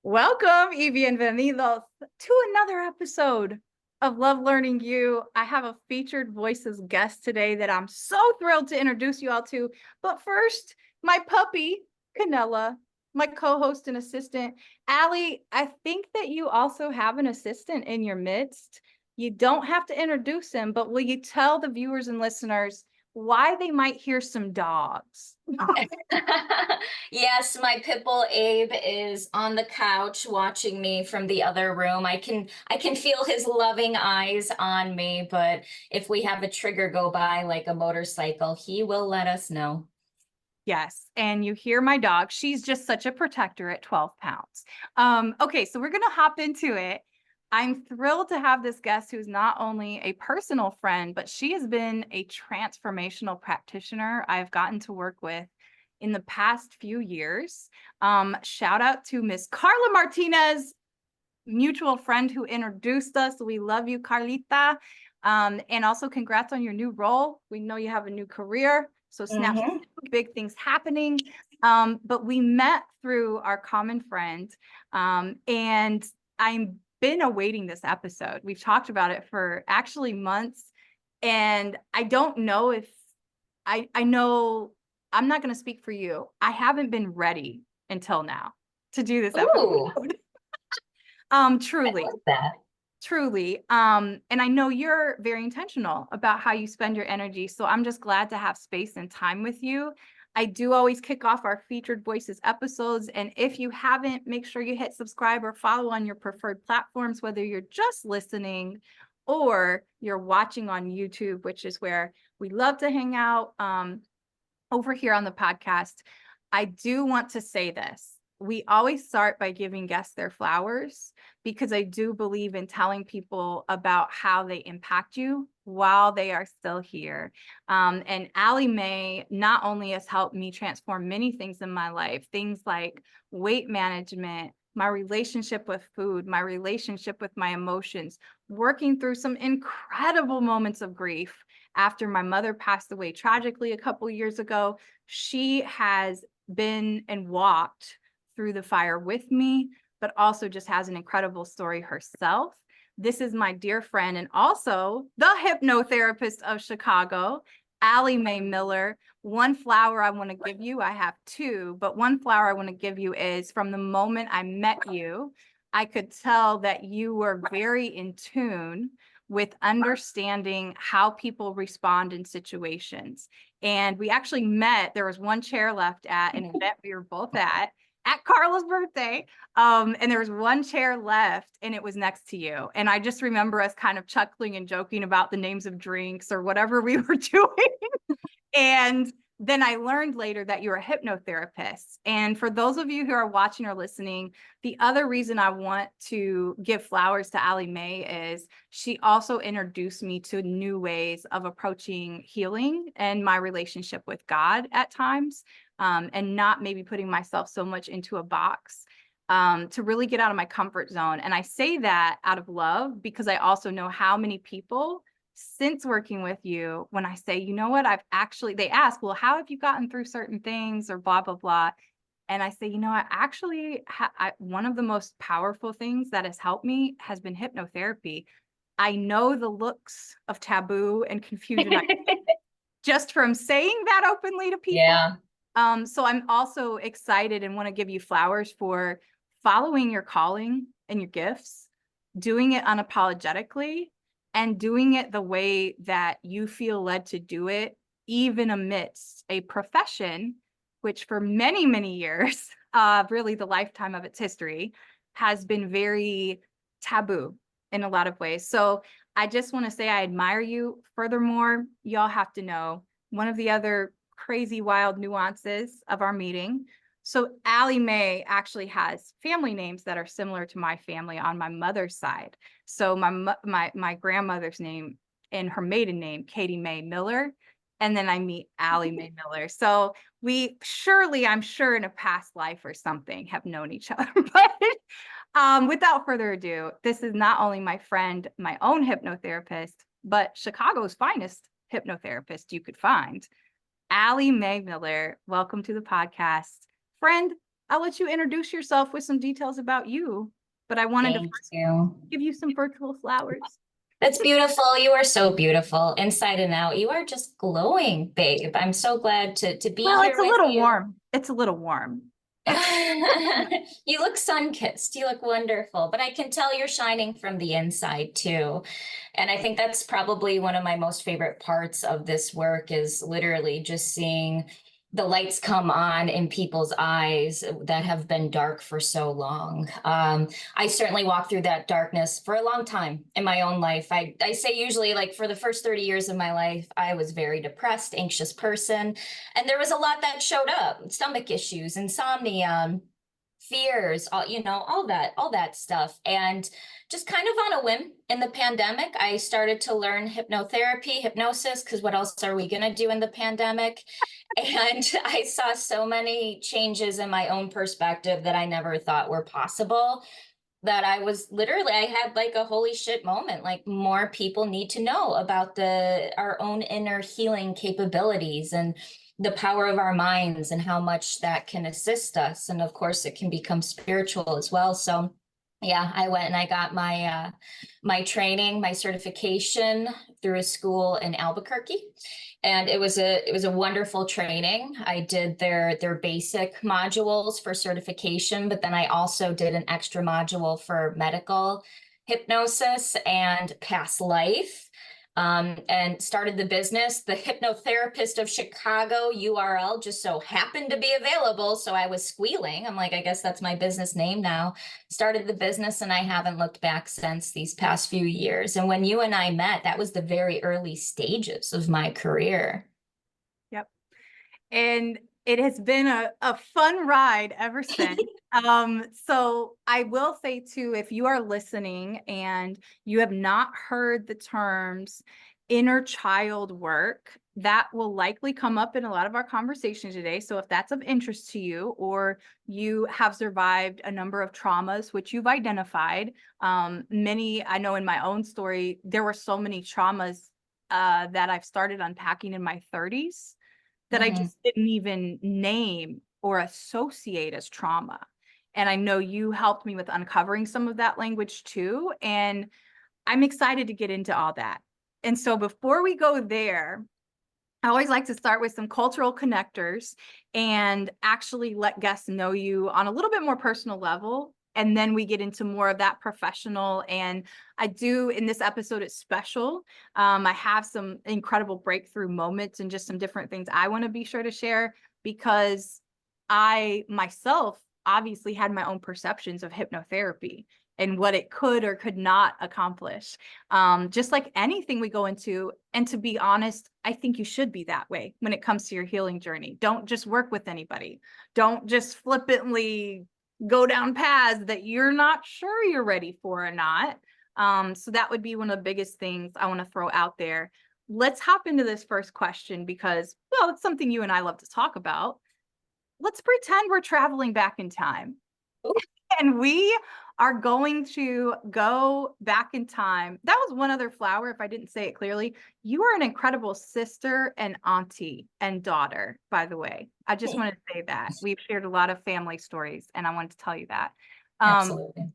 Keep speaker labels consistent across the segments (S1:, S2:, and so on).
S1: Welcome y bienvenidos to another episode of Love Learning You. I have a featured voices guest today that I'm so thrilled to introduce you all to. But first, my puppy, Canella, my co-host and assistant. Allie, I think that you also have an assistant in your midst. You don't have to introduce him, but will you tell the viewers and listeners why they might hear some dogs?
S2: Yes, my pit bull Abe is on the couch watching me from the other room. I can feel his loving eyes on me, but if we have a trigger go by like a motorcycle, he will let us know.
S1: Yes. And you hear my dog. She's just such a protector at 12 pounds. Okay, so we're going to hop into it. I'm thrilled to have this guest who's not only a personal friend, but she has been a transformational practitioner I've gotten to work with in the past few years. Shout out to Miss Carla Martinez, mutual friend who introduced us. We love you, Carlita. And also congrats on your new role. We know you have a new career. So snap,
S2: Hmm.
S1: big things happening. But we met through our common friend. And I've been awaiting this episode. We've talked about it for actually months. And I don't know if I know I'm not going to speak for you. I haven't been ready until now to do this
S2: Ooh,
S1: episode.
S2: I
S1: Truly.
S2: love that.
S1: Truly. And I know you're very intentional about how you spend your energy. So I'm just glad to have space and time with you. I do always kick off our featured voices episodes. And if you haven't, make sure you hit subscribe or follow on your preferred platforms, whether you're just listening or you're watching on YouTube, which is where we love to hang out over here on the podcast. I do want to say this. We always start by giving guests their flowers because I do believe in telling people about how they impact you while they are still here. And Allie Mae not only has helped me transform many things in my life, things like weight management, my relationship with food, my relationship with my emotions, working through some incredible moments of grief after my mother passed away tragically a couple years ago. She has been and walked through the fire with me, but also just has an incredible story herself. This is my dear friend and also the hypnotherapist of Chicago, Allie Mae Miller. One flower I want to give you, I have two, but one flower I want to give you is from the moment I met you, I could tell that you were very in tune with understanding how people respond in situations. And we actually met, there was one chair left at an event we were both at Carla's birthday. And there was one chair left and it was next to you. And I just remember us kind of chuckling and joking about the names of drinks or whatever we were doing. And then I learned later that you're a hypnotherapist. And for those of you who are watching or listening, the other reason I want to give flowers to Allie Mae is she also introduced me to new ways of approaching healing and my relationship with God at times, and not maybe putting myself so much into a box. To really get out of my comfort zone. And I say that out of love because I also know how many people since working with you, when I say, you know what, they ask, well, how have you gotten through certain things or blah, blah, blah. And I say, you know, one of the most powerful things that has helped me has been hypnotherapy. I know the looks of taboo and confusion just from saying that openly to people.
S2: Yeah.
S1: So I'm also excited and want to give you flowers for following your calling and your gifts, doing it unapologetically, and doing it the way that you feel led to do it, even amidst a profession, which for many, many years, really the lifetime of its history, has been very taboo in a lot of ways. So I just want to say I admire you. Furthermore, y'all have to know one of the other crazy, wild nuances of our meeting. So Allie Mae actually has family names that are similar to my family on my mother's side. So my grandmother's name and her maiden name, Katie Mae Miller. And then I meet Allie Mae Miller. So we surely, I'm sure in a past life or something, have known each other. But without further ado, this is not only my friend, my own hypnotherapist, but Chicago's finest hypnotherapist you could find. Allie Mae Miller, welcome to the podcast. Friend, I'll let you introduce yourself with some details about you, but I wanted to
S2: Thank
S1: first
S2: you.
S1: give you some virtual flowers.
S2: That's beautiful. You are so beautiful inside and out. You are just glowing, babe. I'm so glad to be
S1: Well,
S2: here
S1: it's a
S2: with
S1: little
S2: you.
S1: warm. It's a little warm. It's yeah.
S2: You look sun-kissed. You look wonderful, but I can tell you're shining from the inside too. And I think that's probably one of my most favorite parts of this work is literally just seeing the lights come on in people's eyes that have been dark for so long. I certainly walked through that darkness for a long time in my own life. I say usually like for the first 30 years of my life, I was very depressed, anxious person. And there was a lot that showed up, stomach issues, insomnia, fears, all that stuff. And just kind of on a whim in the pandemic, I started to learn hypnotherapy, hypnosis, because what else are we going to do in the pandemic? And I saw so many changes in my own perspective that I never thought were possible. That I had like a holy shit moment. Like more people need to know about our own inner healing capabilities and the power of our minds and how much that can assist us. And of course, it can become spiritual as well. So yeah, I went and I got my training, my certification through a school in Albuquerque. And it was a wonderful training. I did their basic modules for certification, but then I also did an extra module for medical hypnosis and past life. And started the business. The Hypnotherapist of Chicago URL just so happened to be available. So I was squealing. I'm like, I guess that's my business name now. Started the business and I haven't looked back since these past few years. And when you and I met, that was the very early stages of my career.
S1: Yep. And it has been a fun ride ever since. So I will say too, if you are listening and you have not heard the terms inner child work, that will likely come up in a lot of our conversations today. So if that's of interest to you, or you have survived a number of traumas, which you've identified, many, I know in my own story, there were so many traumas that I've started unpacking in my 30s that I
S2: Mhm.
S1: just didn't even name or associate as trauma. And I know you helped me with uncovering some of that language too. And I'm excited to get into all that. And so before we go there, I always like to start with some cultural connectors and actually let guests know you on a little bit more personal level. And then we get into more of that professional. And I do in this episode, it's special. I have some incredible breakthrough moments and just some different things I want to be sure to share because I myself obviously had my own perceptions of hypnotherapy and what it could or could not accomplish. Just like anything we go into. And to be honest, I think you should be that way when it comes to your healing journey. Don't just work with anybody. Don't just flippantly go down paths that you're not sure you're ready for or not. So that would be one of the biggest things I want to throw out there. Let's hop into this first question because, well, it's something you and I love to talk about. Let's pretend we're traveling back in time and we are going to go back in time. That was one other flower, if I didn't say it clearly. You are an incredible sister and auntie and daughter, by the way. I just want to say that. We've shared a lot of family stories, and I wanted to tell you that.
S2: Absolutely.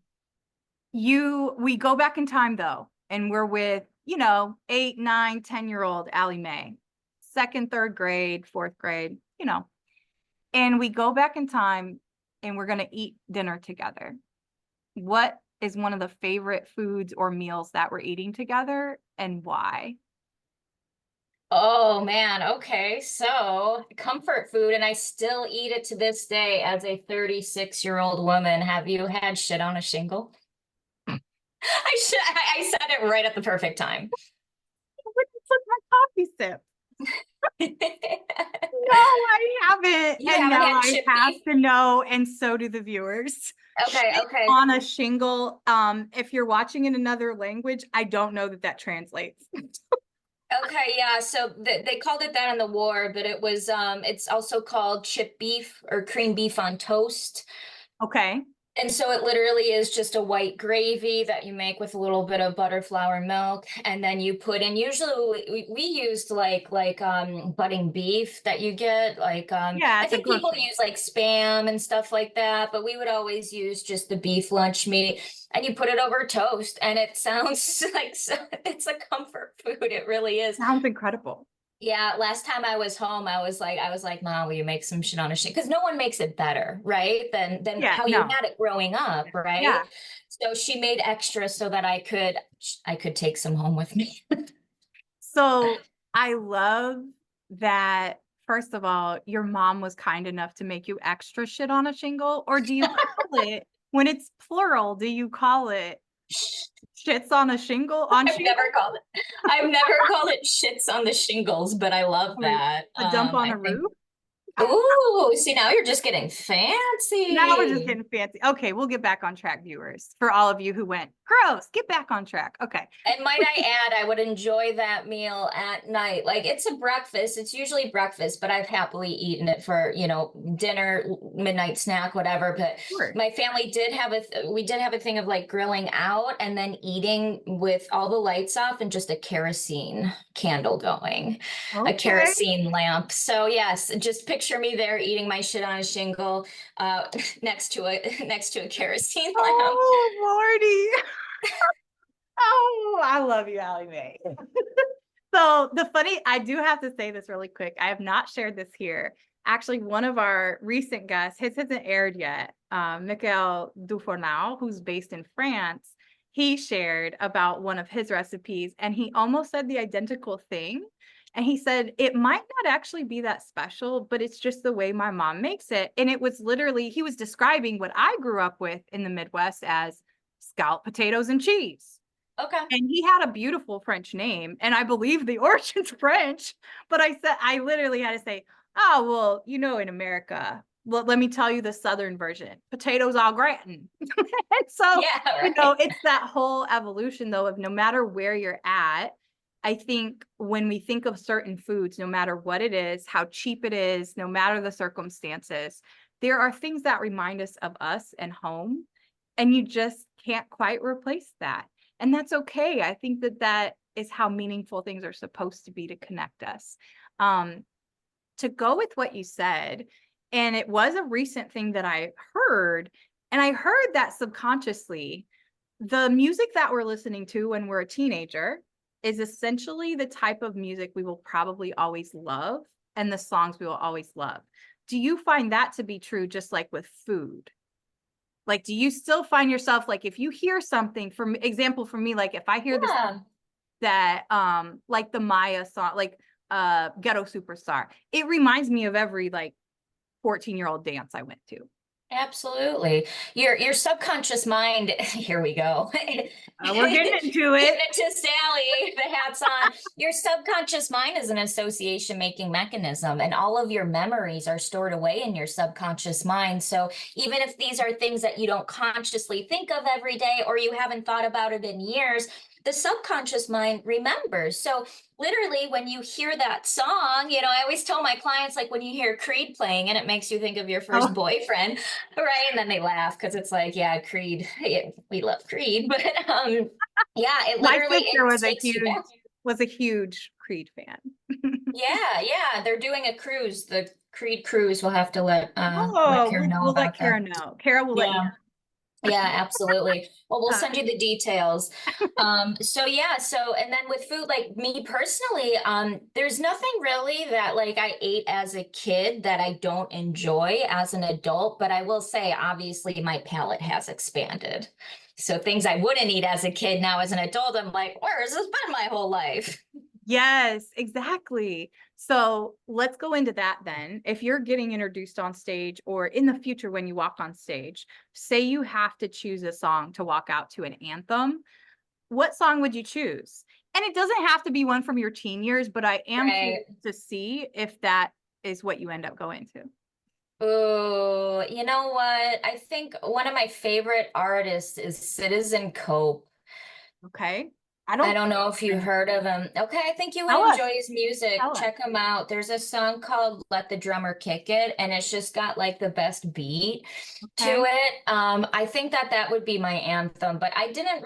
S1: We go back in time, though, and we're with, 8, 9, 10-year-old Allie Mae, second, third grade, fourth grade, and we go back in time and we're going to eat dinner together. What is one of the favorite foods or meals that we're eating together and why?
S2: Oh man, okay. So comfort food, and I still eat it to this day as a 36-year-old woman. Have you had shit on a shingle? I said it right at the perfect time.
S1: It's like my coffee sip. No, I haven't.
S2: You
S1: And
S2: haven't
S1: now
S2: had
S1: I have
S2: chippy?
S1: to know, and so do the viewers.
S2: Okay,
S1: Shit
S2: okay.
S1: on a shingle. If you're watching in another language, I don't know that translates.
S2: Okay, yeah. So they called it that in the war, but it's also called chip beef or cream beef on toast.
S1: Okay.
S2: And so it literally is just a white gravy that you make with a little bit of butter, flour, milk, and then you put in, usually we used budding beef that you get,
S1: Yeah,
S2: I
S1: at the
S2: think people
S1: grocery.
S2: use like Spam and stuff like that, but we would always use just the beef lunch meat, and you put it over toast, and it sounds like it's a comfort food. It really is.
S1: Sounds incredible.
S2: Yeah, last time I was home, I was like, Mom, will you make some shit on a shit? Because no one makes it better, right? Than
S1: Yeah,
S2: how you
S1: no.
S2: had it growing up, right?
S1: Yeah.
S2: So she made extra so that I could take some home with me.
S1: So I love that, first of all, your mom was kind enough to make you extra shit on a shingle, or do you call it, when it's plural, do you call it shits on a shingle, on
S2: I've never
S1: shingle,
S2: called it. I've never called it shits on the shingles, but I love
S1: or
S2: that.
S1: a dump on
S2: I
S1: a
S2: think.
S1: roof?
S2: Ooh, see, now you're just getting
S1: Now we're just
S2: fancy.
S1: getting fancy. Okay, we'll get back on track, viewers. For all of you who went, gross, get back on track. Okay.
S2: And might I add, I would enjoy that meal at night. Like it's a breakfast. It's usually breakfast, but I've happily eaten it for, dinner, midnight snack, whatever. But
S1: Sure.
S2: my family we did have a thing of like grilling out and then eating with all the lights off and just a kerosene candle going, a
S1: Okay.
S2: kerosene lamp. So yes, just picture me there eating my shit on a shingle, next to a kerosene lamp.
S1: Oh, Lordy. Oh, I love you, Allie Mae. So I do have to say this really quick. I have not shared this here. Actually, one of our recent guests, his hasn't aired yet. Michael Dufournau, who's based in France, he shared about one of his recipes, and he almost said the identical thing. And he said it might not actually be that special, but it's just the way my mom makes it. And it was literally, he was describing what I grew up with in the Midwest as scalloped potatoes and cheese.
S2: Okay.
S1: And he had a beautiful French name, and I believe the origin's French. But I literally had to say, oh, well, in America, well, let me tell you the Southern version, potatoes au gratin. And so,
S2: Yeah, right.
S1: it's that whole evolution, though, of no matter where you're at. I think when we think of certain foods, no matter what it is, how cheap it is, no matter the circumstances, there are things that remind us of us and home, and you just can't quite replace that. And that's okay. I think that is how meaningful things are supposed to be, to connect us. Um, to go with what you said, and it was a recent thing that I heard, and I heard that subconsciously, the music that we're listening to when we're a teenager is essentially the type of music we will probably always love, and the songs we will always love. Do you find that to be true, just like with food? Like, do you still find yourself, like, if you hear something, for example, for me, like if I hear this,
S2: Yeah,
S1: that like the Maya song, like Ghetto Superstar, it reminds me of every like 14-year-old dance I went to.
S2: absolutely. Your subconscious mind, here we go.
S1: We're getting into it.
S2: Hypnotist Sally, the hat's on. Your subconscious mind is an association making mechanism, and all of your memories are stored away in your subconscious mind. So even if these are things that you don't consciously think of every day, or you haven't thought about it in years, the subconscious mind remembers. So literally, when you hear that song, I always tell my clients, like when you hear Creed playing and it makes you think of your first
S1: Oh,
S2: boyfriend, right? And then they laugh because it's like, yeah, Creed, yeah, we love Creed, but yeah, it
S1: my
S2: literally
S1: sister
S2: it takes you back.
S1: was a huge Creed fan.
S2: Yeah, yeah, they're doing a cruise. The Creed cruise. We'll have to let
S1: Oh,
S2: Karen know
S1: we'll let
S2: about that.
S1: Kara know. Kara will let you
S2: Yeah. Yeah, absolutely. Well, we'll
S1: know.
S2: send you the details. So yeah, and then with food, like me personally, there's nothing really that like I ate as a kid that I don't enjoy as an adult, but I will say, obviously, my palate has expanded. So things I wouldn't eat as a kid now as an adult, I'm like, where has this been my whole life?
S1: Yes, exactly. So let's go into that then. If you're getting introduced on stage, or in the future when you walk on stage, say you have to choose a song to walk out to, an anthem, what song would you choose? And it doesn't have to be one from your teen years, but I am
S2: Right.
S1: curious to see if that is what you end up going to.
S2: Oh, you know what? I think one of my favorite artists is Citizen Cope.
S1: Okay.
S2: I
S1: don't
S2: don't know if you heard of him. Okay, I think you would
S1: tell us,
S2: enjoy his music.
S1: tell us.
S2: Check him out. There's a song called Let the Drummer Kick It, and it's just got like the best beat to
S1: Okay.
S2: it. I think that that would be my anthem, but I didn't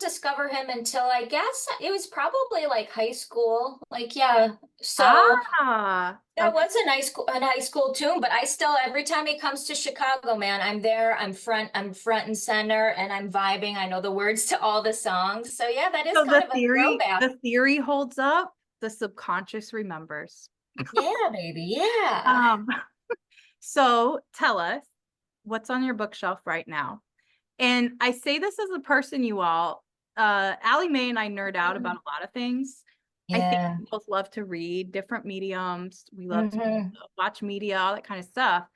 S2: discover him until I guess it was probably like high school. Like, yeah. So
S1: Ah,
S2: that
S1: okay.
S2: was a high school tune, but I still every time he comes to Chicago, man, I'm there, I'm front and center and I'm vibing. I know the words to all the songs. So yeah, that is
S1: So
S2: kind of a throwback.
S1: the theory holds up. The subconscious remembers.
S2: Yeah, baby. Yeah.
S1: Um, so tell us what's on your bookshelf right now. And I say this as a person, you all, Allie Mae and I nerd out about a lot of things. I think
S2: Yeah.
S1: we both love to read different mediums. We love to
S2: Hmm.
S1: watch media, all that kind of stuff.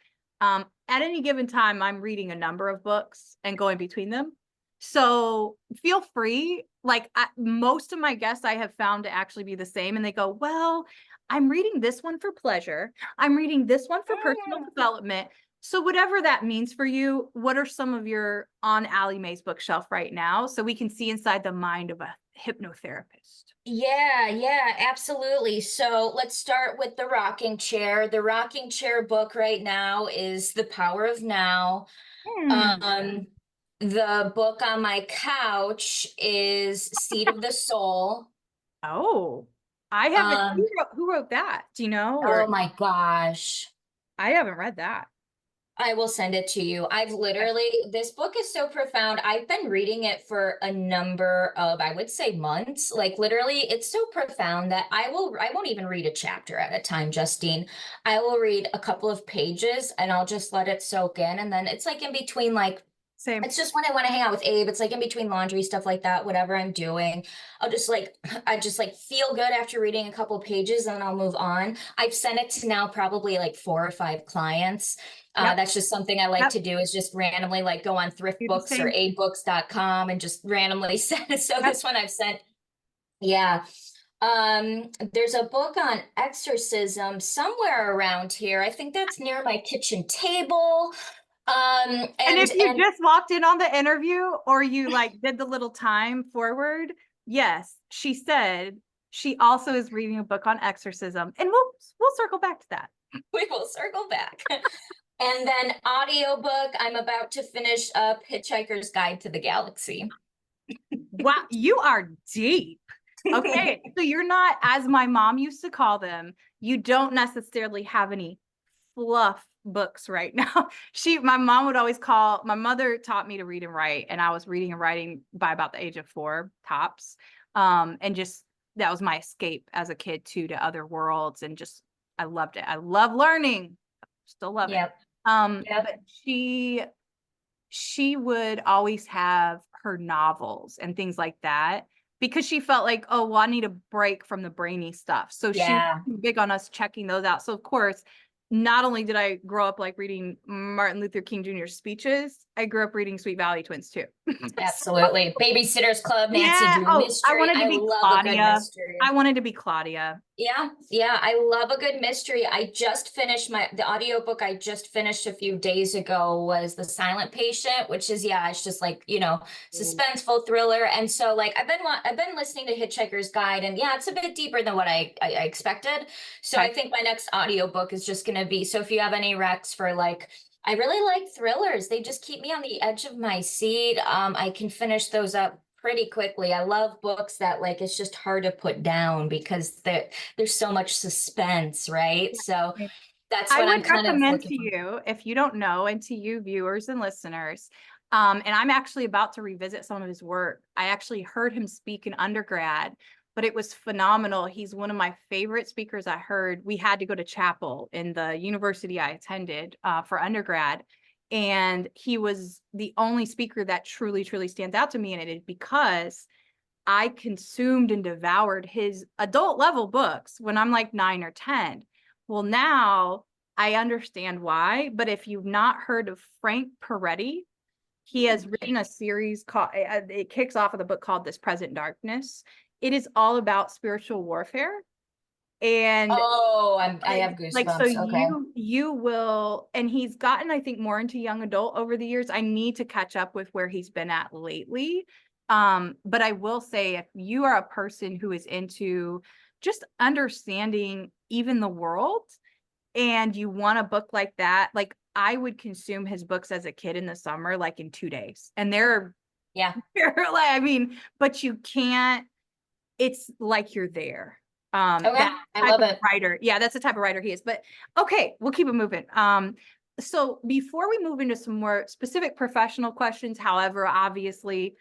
S1: At any given time, I'm reading a number of books and going between them. So feel free. Like most of my guests, I have found to actually be the same. And they go, well, I'm reading this one for pleasure. I'm reading this one for personal development. So whatever that means for you, what are some of your on Allie Mae's bookshelf right now so we can see inside the mind of a hypnotherapist?
S2: Yeah, yeah, absolutely. So let's start with the rocking chair. The rocking chair book right now is The Power of Now.
S1: Hmm.
S2: Um, the book on my couch is Seed of the Soul.
S1: Oh, I haven't.
S2: Um,
S1: Who wrote that? Do you know? Or
S2: oh my gosh.
S1: I haven't read that.
S2: I will send it to you. I've
S1: Okay.
S2: literally, this book is so profound. I've been reading it for a number of, I would say months. Like literally, it's so profound that I won't even read a chapter at a time, Justine. I will read a couple of pages and I'll just let it soak in. And then it's like in between, like,
S1: Same.
S2: it's just when I want to hang out with Abe. It's like in between laundry, stuff like that, whatever I'm doing. I'll just like, I just like feel good after reading a couple pages and then I'll move on. I've sent it to now probably like 4 or 5 clients.
S1: Yep.
S2: That's just something I like
S1: Yep.
S2: to do is just randomly like go on
S1: Do the
S2: thriftbooks or
S1: same.
S2: abebooks.com and just randomly send it. So
S1: Yep.
S2: this one I've sent, yeah. There's a book on exorcism somewhere around here. I think that's near my kitchen table.
S1: And if you
S2: And
S1: just walked in on the interview or you like did the little time forward, yes, she said she also is reading a book on exorcism. And we'll circle back to that.
S2: we will circle back. And then audiobook, I'm about to finish up Hitchhiker's Guide to the Galaxy.
S1: Wow, you are deep. Okay, so you're not, as my mom used to call them, you don't necessarily have any fluff books right now. My mom would always call, my mother taught me to read and write, and I was reading and writing by about the age of 4 tops. And just that was my escape as a kid too, to other worlds, and just I loved it. I love learning, still love it.
S2: Yep. Yep.
S1: But she would always have her novels and things like that because she felt like, oh, well, I need a break from the brainy stuff. So she was
S2: Yeah.
S1: big on us checking those out. So of course, not only did I grow up like reading Martin Luther King Jr. speeches, I grew up reading Sweet Valley Twins too. So,
S2: Absolutely. Babysitter's Club, Nancy
S1: yeah.
S2: Drew
S1: Oh, I
S2: mystery.
S1: wanted to
S2: I
S1: be
S2: love a good
S1: Claudia.
S2: mystery.
S1: I wanted to be Claudia.
S2: Yeah, yeah, I love a good mystery. I just finished the audiobook I just finished a few days ago was The Silent Patient, which is yeah, it's just like, suspenseful thriller. And so like I've been listening to Hitchhiker's Guide and yeah, it's a bit deeper than what I expected. So
S1: Okay.
S2: I think my next audiobook is just gonna be so if you have any recs for like I really like thrillers. They just keep me on the edge of my seat. I can finish those up pretty quickly. I love books that like it's just hard to put down because there's so much suspense, right? So that's
S1: I
S2: what
S1: would
S2: I'm kind of
S1: recommend
S2: looking
S1: to
S2: for.
S1: you, if you don't know, and to you viewers and listeners, and I'm actually about to revisit some of his work. I actually heard him speak in undergrad, but it was phenomenal. He's one of my favorite speakers I heard. We had to go to chapel in the university I attended for undergrad. And he was the only speaker that truly, truly stands out to me. And it is because I consumed and devoured his adult level books when I'm like 9 or 10. Well, now I understand why, but if you've not heard of Frank Peretti, he has written a series called, it kicks off with a book called This Present Darkness. It is all about spiritual warfare. And
S2: Oh, I have
S1: like, so
S2: goosebumps. Okay.
S1: you will, and he's gotten, I think, more into young adult over the years. I need to catch up with where he's been at lately. But I will say, if you are a person who is into just understanding even the world, and you want a book like that, like I would consume his books as a kid in the summer, like in 2 days. And
S2: Yeah.
S1: they're like, I mean, but you can't, it's like you're there.
S2: Okay.
S1: That
S2: I
S1: type
S2: love
S1: of
S2: it.
S1: writer. Yeah, that's the type of writer he is. But okay, we'll keep it moving. So before we move into some more specific professional questions, however, obviously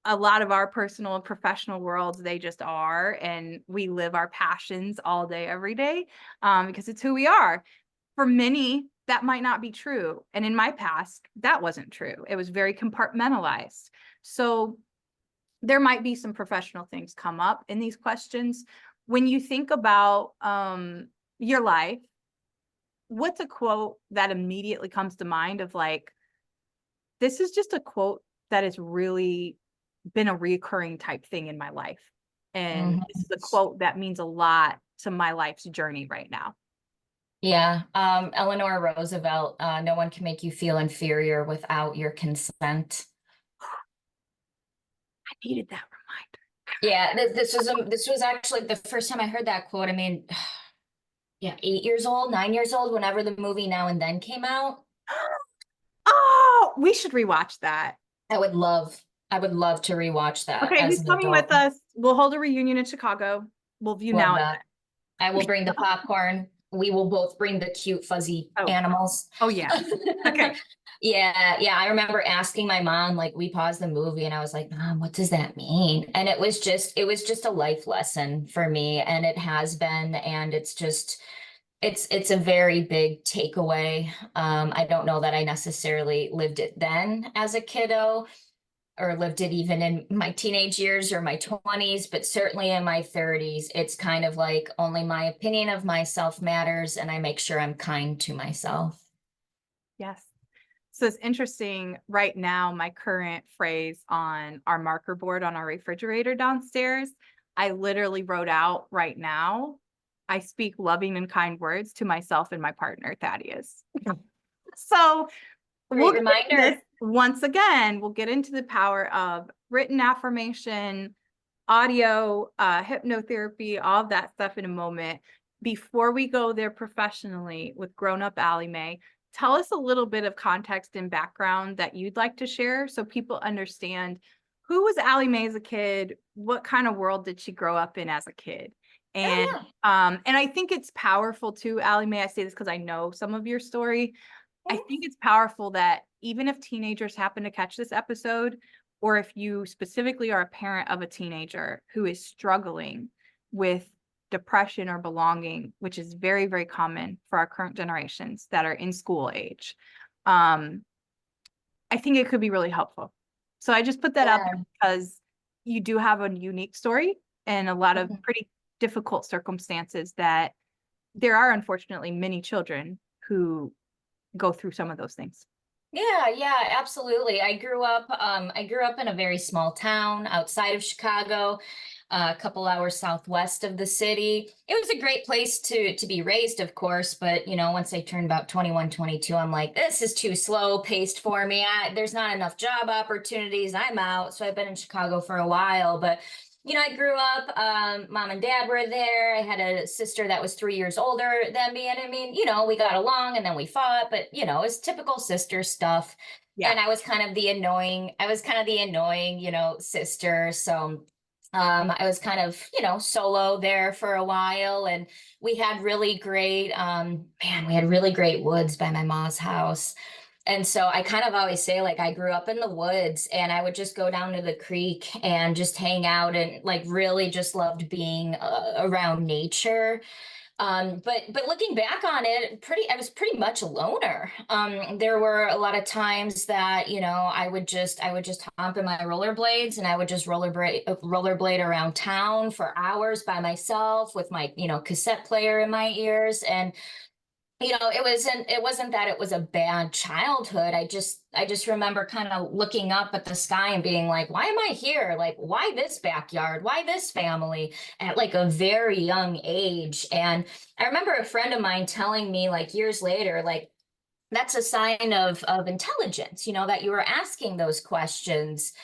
S1: a lot of our personal and professional worlds, they just are, and we live our passions all day, every day, because it's who we are. For many, that might not be true. And in my past, that wasn't true. It was very compartmentalized. So there might be some professional things come up in these questions. When you think about your life, what's a quote that immediately comes to mind of like, this is just a quote that has really been a recurring type thing in my life. And this is a quote that means a lot to my life's journey right now.
S2: Yeah. Eleanor Roosevelt, no one can make you feel inferior without your consent.
S1: I needed that reminder.
S2: Yeah, this was actually the first time I heard that quote. I mean, yeah, 8 years old, 9 years old, whenever the movie Now and Then came out.
S1: Oh, we should rewatch that.
S2: I would love, I would love to rewatch that
S1: Okay,
S2: as
S1: who's
S2: an
S1: coming with
S2: adult.
S1: us? We'll hold a reunion in Chicago. We'll view
S2: Love
S1: Now and
S2: that. I will bring the
S1: Then.
S2: popcorn. We will both bring the cute fuzzy
S1: Oh,
S2: animals.
S1: oh yeah. Okay.
S2: Yeah. I remember asking my mom, like, we paused the movie and I was like, Mom, what does that mean? And it was just a life lesson for me. And it has been, and it's just, it's a very big takeaway. I don't know that I necessarily lived it then as a kiddo, or lived it even in my teenage years or my 20s, but certainly in my 30s, it's kind of like only my opinion of myself matters, and I make sure I'm kind to myself.
S1: Yes. So it's interesting right now, my current phrase on our marker board on our refrigerator downstairs, I literally wrote out right now, I speak loving and kind words to myself and my partner, Thaddeus. So we'll
S2: Great
S1: get into this
S2: reminder.
S1: once again. We'll get into the power of written affirmation, audio, hypnotherapy, all of that stuff in a moment. Before we go there professionally with grown-up Allie Mae, tell us a little bit of context and background that you'd like to share so people understand who was Allie Mae as a kid, what kind of world did she grow up in as a kid. And
S2: Oh
S1: and I think it's powerful too, Allie Mae. I say this because I know some of your story. I
S2: yeah.
S1: think it's powerful that even if teenagers happen to catch this episode, or if you specifically are a parent of a teenager who is struggling with depression or belonging, which is very, very common for our current generations that are in school age, I think it could be really helpful. So I just put that out there
S2: Yeah.
S1: because you do have a unique story and a lot of
S2: Mhm.
S1: pretty difficult circumstances that there are unfortunately many children who go through some of those things.
S2: Yeah, absolutely. I grew up in a very small town outside of Chicago, a couple hours southwest of the city. It was a great place to be raised, of course, but once I turned about 21, 22, I'm like, this is too slow paced for me. There's not enough job opportunities. I'm out. So I've been in Chicago for a while, but I grew up, mom and dad were there. I had a sister that was 3 years older than me. And I mean, we got along and then we fought, but it's typical sister stuff.
S1: Yeah.
S2: And I was kind of the annoying, sister. So I was kind of, solo there for a while, and we had really great, we had really great woods by my mom's house. And so I kind of always say, like, I grew up in the woods and I would just go down to the creek and just hang out, and like really just loved being around nature. But looking back on it, I was pretty much a loner. There were a lot of times that, I would just hop in my rollerblades and I would just rollerblade around town for hours by myself with my, cassette player in my ears. And it wasn't that it was a bad childhood. I just remember kind of looking up at the sky and being like, why am I here? Like, why this backyard? Why this family at like a very young age? And I remember a friend of mine telling me like years later, like, that's a sign of intelligence, you know, that you were asking those questions.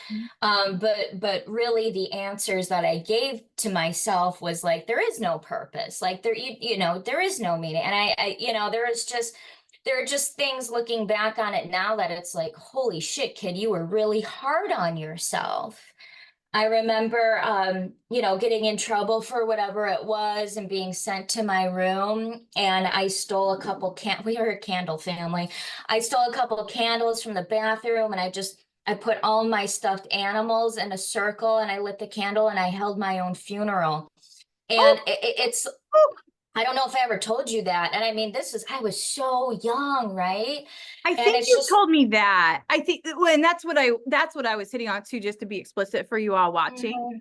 S1: Mhm.
S2: But really the answers that I gave to myself was like, there is no purpose. Like you know, there is no meaning. And you know, there are just things looking back on it now that it's like, holy shit, kid, you were really hard on yourself. I remember, you know, getting in trouble for whatever it was and being sent to my room. And I stole a couple we were a candle family. I stole a couple of candles from the bathroom, and I put all my stuffed animals in a circle, and I lit the candle, and I held my own funeral.
S1: Oh,
S2: And it's,
S1: oh,
S2: I don't know if I ever told you that. And I mean, I was so young, right?
S1: I
S2: And
S1: think
S2: it's
S1: you
S2: just,
S1: told me that. I think, well, and that's what I was hitting on too, just to be explicit for you all watching.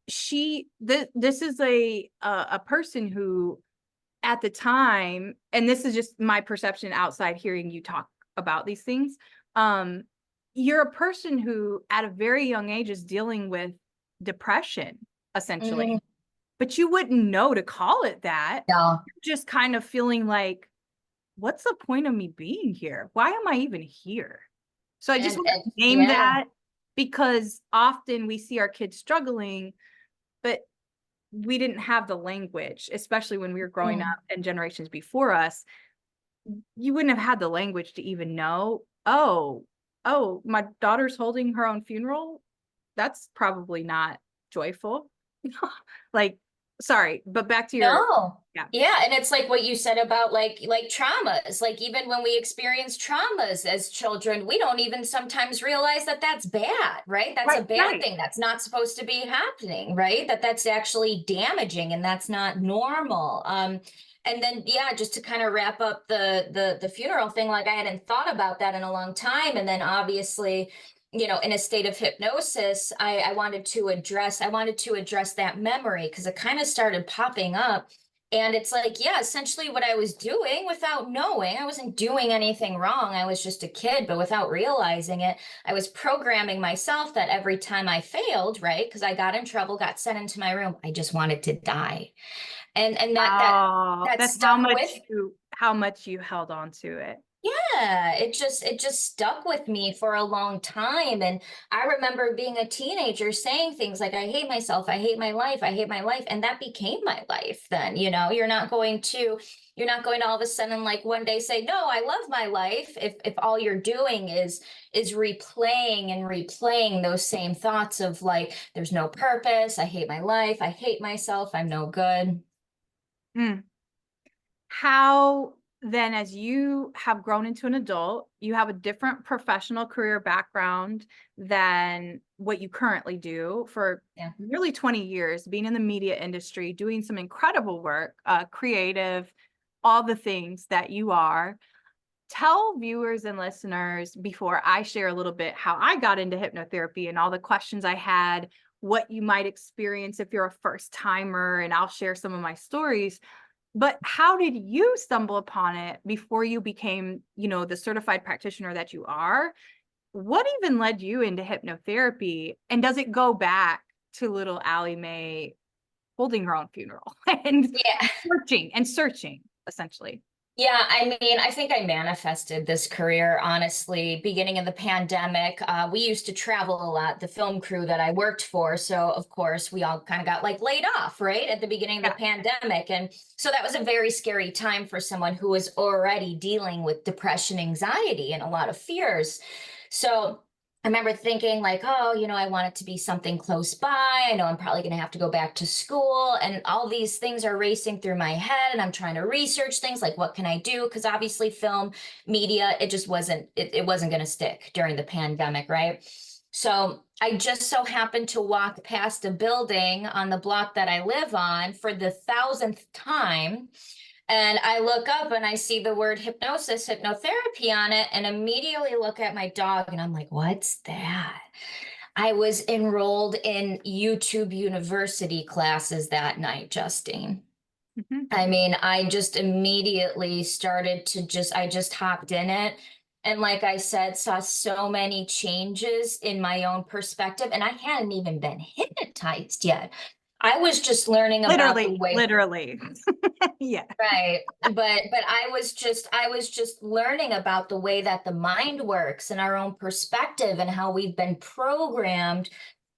S2: Mhm,
S1: This is a person who at the time, and this is just my perception outside hearing you talk about these things. Um, you're a person who at a very young age is dealing with depression, essentially,
S2: mhm.
S1: but you wouldn't know to call it that.
S2: No.
S1: You're just kind of feeling like, what's the point of me being here? Why am I even here? So I just want
S2: And
S1: to name
S2: yeah.
S1: that, because often we see our kids struggling, but we didn't have the language, especially when we were growing up
S2: Mm.
S1: and generations before us. You wouldn't have had the language to even know, oh, my daughter's holding her own funeral. That's probably not joyful. Like, sorry, but back to your,
S2: No.
S1: yeah,
S2: Yeah, and it's like what you said about like traumas. Like even when we experience traumas as children, we don't even sometimes realize that that's bad, right? That's a
S1: right,
S2: bad
S1: right.
S2: thing. That's not supposed to be happening, right? That's actually damaging and that's not normal. And then yeah, just to kind of wrap up the funeral thing, like I hadn't thought about that in a long time. And then obviously, you know, in a state of hypnosis, I wanted to address that memory because it kind of started popping up. And it's like, yeah, essentially what I was doing without knowing, I wasn't doing anything wrong. I was just a kid, but without realizing it, I was programming myself that every time I failed, right? Because I got in trouble, got sent into my room, I just wanted to die. And
S1: Oh,
S2: that
S1: that's how
S2: stuck
S1: much
S2: with
S1: you held on to it.
S2: yeah, it just stuck with me for a long time. And I remember being a teenager saying things like, I hate myself, I hate my life, I hate my life. And that became my life then, you know, you're not going to all of a sudden like one day say, no, I love my life. If all you're doing is replaying and replaying those same thoughts of like, there's no purpose, I hate my life, I hate myself, I'm no good.
S1: Mm. How then, as you have grown into an adult, you have a different professional career background than what you currently do for
S2: Yeah.
S1: nearly 20 years, being in the media industry, doing some incredible work, creative, all the things that you are. Tell viewers and listeners, before I share a little bit how I got into hypnotherapy and all the questions I had, what you might experience if you're a first timer, and I'll share some of my stories. But how did you stumble upon it before you became, the certified practitioner that you are? What even led you into hypnotherapy? And does it go back to little Allie Mae holding her own funeral and
S2: Yeah.
S1: searching, essentially?
S2: Yeah, I mean, I think I manifested this career, honestly, beginning of the pandemic. We used to travel a lot, the film crew that I worked for. So, of course, we all kind of got like laid off, right, at the beginning of
S1: Yeah.
S2: the pandemic. And so that was a very scary time for someone who was already dealing with depression, anxiety, and a lot of fears. So, I remember thinking like, oh, you know, I want it to be something close by. I know I'm probably going to have to go back to school and all these things are racing through my head and I'm trying to research things like what can I do? Because obviously film media, it just it wasn't going to stick during the pandemic, right? So I just so happened to walk past a building on the block that I live on for the thousandth time, and I look up and I see the word hypnosis, hypnotherapy on it, and immediately look at my dog and I'm like, what's that? I was enrolled in YouTube University classes that night, Justine.
S1: Mhm.
S2: I mean, I just immediately I just hopped in it. And like I said, saw so many changes in my own perspective. And I hadn't even been hypnotized yet. I was just learning about the way.
S1: Literally. Yeah.
S2: Right. But I was just learning about the way that the mind works and our own perspective and how we've been programmed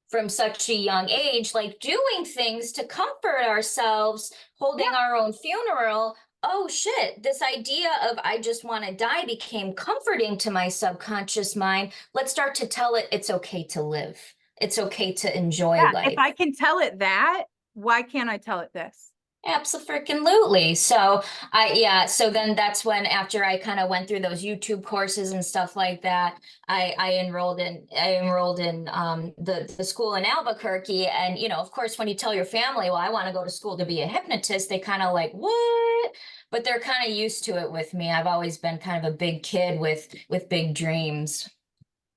S2: from such a young age, like doing things to comfort ourselves,
S1: Yeah.
S2: holding our own funeral. Oh shit, this idea of I just want to die became comforting to my subconscious mind. Let's start to tell it it's okay to live. It's okay to enjoy
S1: Yeah. If
S2: life.
S1: I can tell it that, why can't I tell it this?
S2: Absolutely. So yeah, so then that's when after I kind of went through those YouTube courses and stuff like that, I enrolled in the school in Albuquerque. And of course, when you tell your family, well, I want to go to school to be a hypnotist, they kind of like, what? But they're kind of used to it with me. I've always been kind of a big kid with big dreams.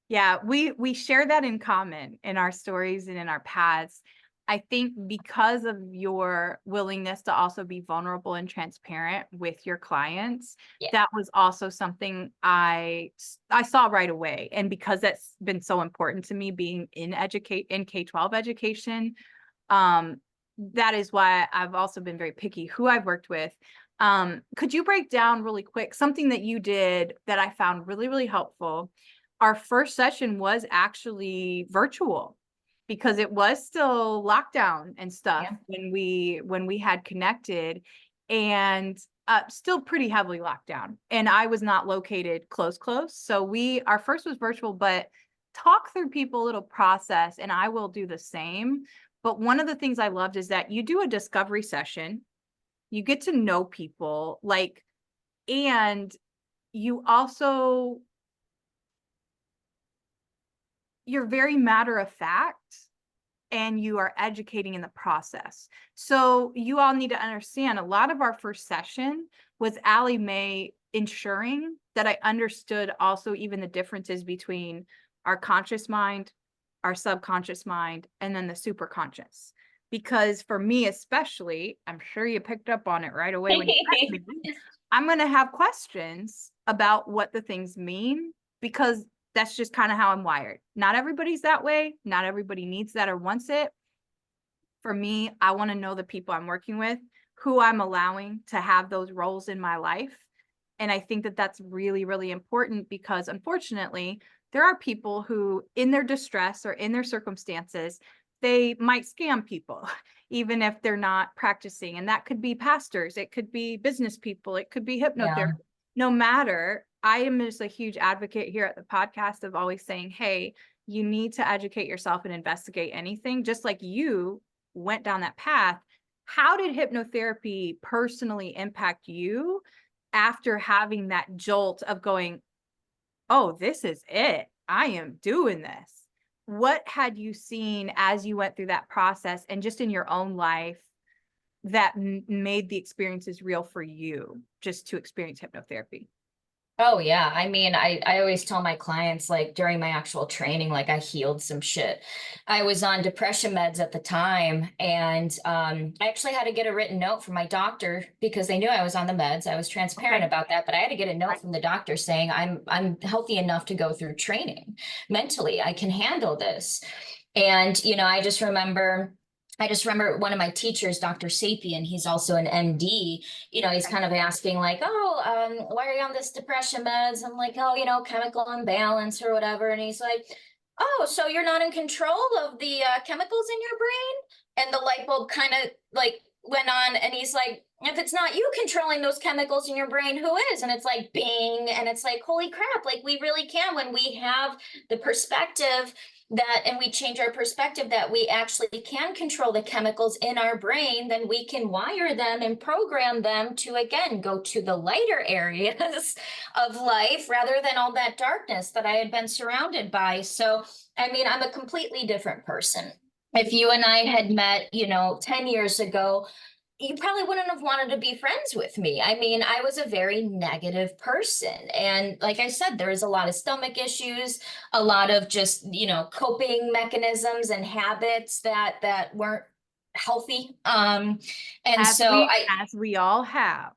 S1: Yeah, we share that in common in our stories and in our paths. I think because of your willingness to also be vulnerable and transparent with your clients,
S2: Yeah.
S1: that was also something I saw right away. And because that's been so important to me being in K-12 education, that is why I've also been very picky who I've worked with. Could you break down really quick something that you did that I found really, really helpful? Our first session was actually virtual because it was still lockdown and stuff
S2: Yeah.
S1: when we had connected, and still pretty heavily locked down. And I was not located close. So our first was virtual, but talk through people a little process, and I will do the same. But one of the things I loved is that you do a discovery session, you get to know people, like, and you also you're very matter of fact and you are educating in the process. So you all need to understand a lot of our first session was Allie Mae ensuring that I understood also even the differences between our conscious mind, our subconscious mind, and then the superconscious. Because for me, especially, I'm sure you picked up on it right away when you met me, I'm going to have questions about what the things mean because that's just kind of how I'm wired. Not everybody's that way. Not everybody needs that or wants it. For me, I want to know the people I'm working with, who I'm allowing to have those roles in my life. And I think that that's really, really important because unfortunately, there are people who, in their distress or in their circumstances, they might scam people, even if they're not practicing. And that could be pastors, it could be business people, it could be
S2: Yeah.
S1: hypnotherapists. No matter, I am just a huge advocate here at the podcast of always saying, hey, you need to educate yourself and investigate anything, just like you went down that path. How did hypnotherapy personally impact you after having that jolt of going, oh, this is it, I am doing this? What had you seen as you went through that process and just in your own life that made the experiences real for you just to experience hypnotherapy?
S2: Oh yeah. I mean, I always tell my clients like during my actual training, like I healed some shit. I was on depression meds at the time, and I actually had to get a written note from my doctor because they knew I was on the meds. I was transparent
S1: Okay.
S2: about that, but I had to get a note
S1: Right.
S2: from the doctor saying I'm healthy enough to go through training mentally. I can handle this. And I just remember one of my teachers, Dr. Sapien, he's also an MD, he's kind of asking like, oh, why are you on this depression meds? I'm like, oh, chemical imbalance or whatever. And he's like, oh, so you're not in control of the chemicals in your brain? And the light bulb kind of like went on, and he's like, if it's not you controlling those chemicals in your brain, who is? And it's like, bing. And it's like, holy crap, like we really can when we have the perspective and we change our perspective that we actually can control the chemicals in our brain, then we can wire them and program them to again go to the lighter areas of life rather than all that darkness that I had been surrounded by. So I mean, I'm a completely different person. If you and I had met 10 years ago, you probably wouldn't have wanted to be friends with me. I mean, I was a very negative person. And like I said, there was a lot of stomach issues, a lot of just, coping mechanisms and habits that weren't healthy. And
S1: As
S2: so
S1: we
S2: I
S1: as we all have.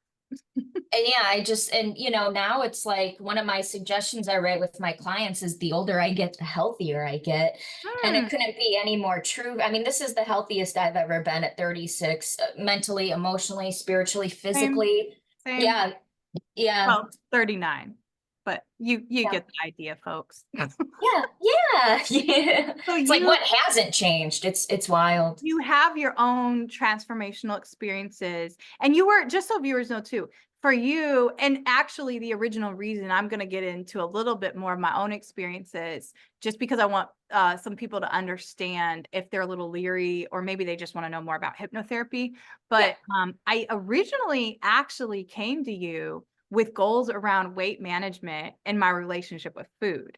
S2: And yeah, and now it's like one of my suggestions I write with my clients is the older I get, the healthier I get. And it
S1: Hmm,
S2: couldn't be any more true. I mean, this is the healthiest I've ever been at 36, mentally, emotionally, spiritually,
S1: same,
S2: physically.
S1: same.
S2: Yeah, yeah,
S1: Well, 39, but you
S2: yeah,
S1: get the idea, folks.
S2: yeah, yeah, yeah.
S1: So
S2: It's like what hasn't changed? It's wild.
S1: you have your own transformational experiences, and you were, just so viewers know too, for you, and actually the original reason I'm going to get into a little bit more of my own experiences, just because I want some people to understand if they're a little leery, or maybe they just want to know more about hypnotherapy.
S2: Yeah,
S1: But I originally actually came to you with goals around weight management and my relationship with food.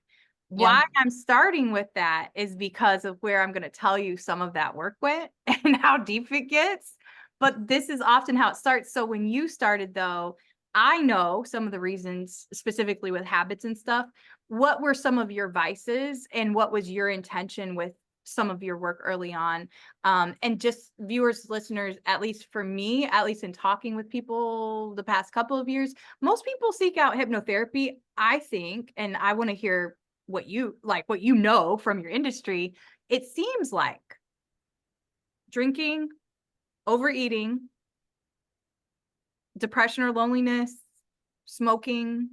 S2: yeah,
S1: Why I'm starting with that is because of where I'm going to tell you some of that work went and how deep it gets. But this is often how it starts. So when you started, though, I know some of the reasons, specifically with habits and stuff. What were some of your vices, and what was your intention with some of your work early on? And just viewers, listeners, at least for me, at least in talking with people the past couple of years, most people seek out hypnotherapy, I think, and I want to hear what you like, what you know from your industry. It seems like drinking, overeating, depression or loneliness, smoking.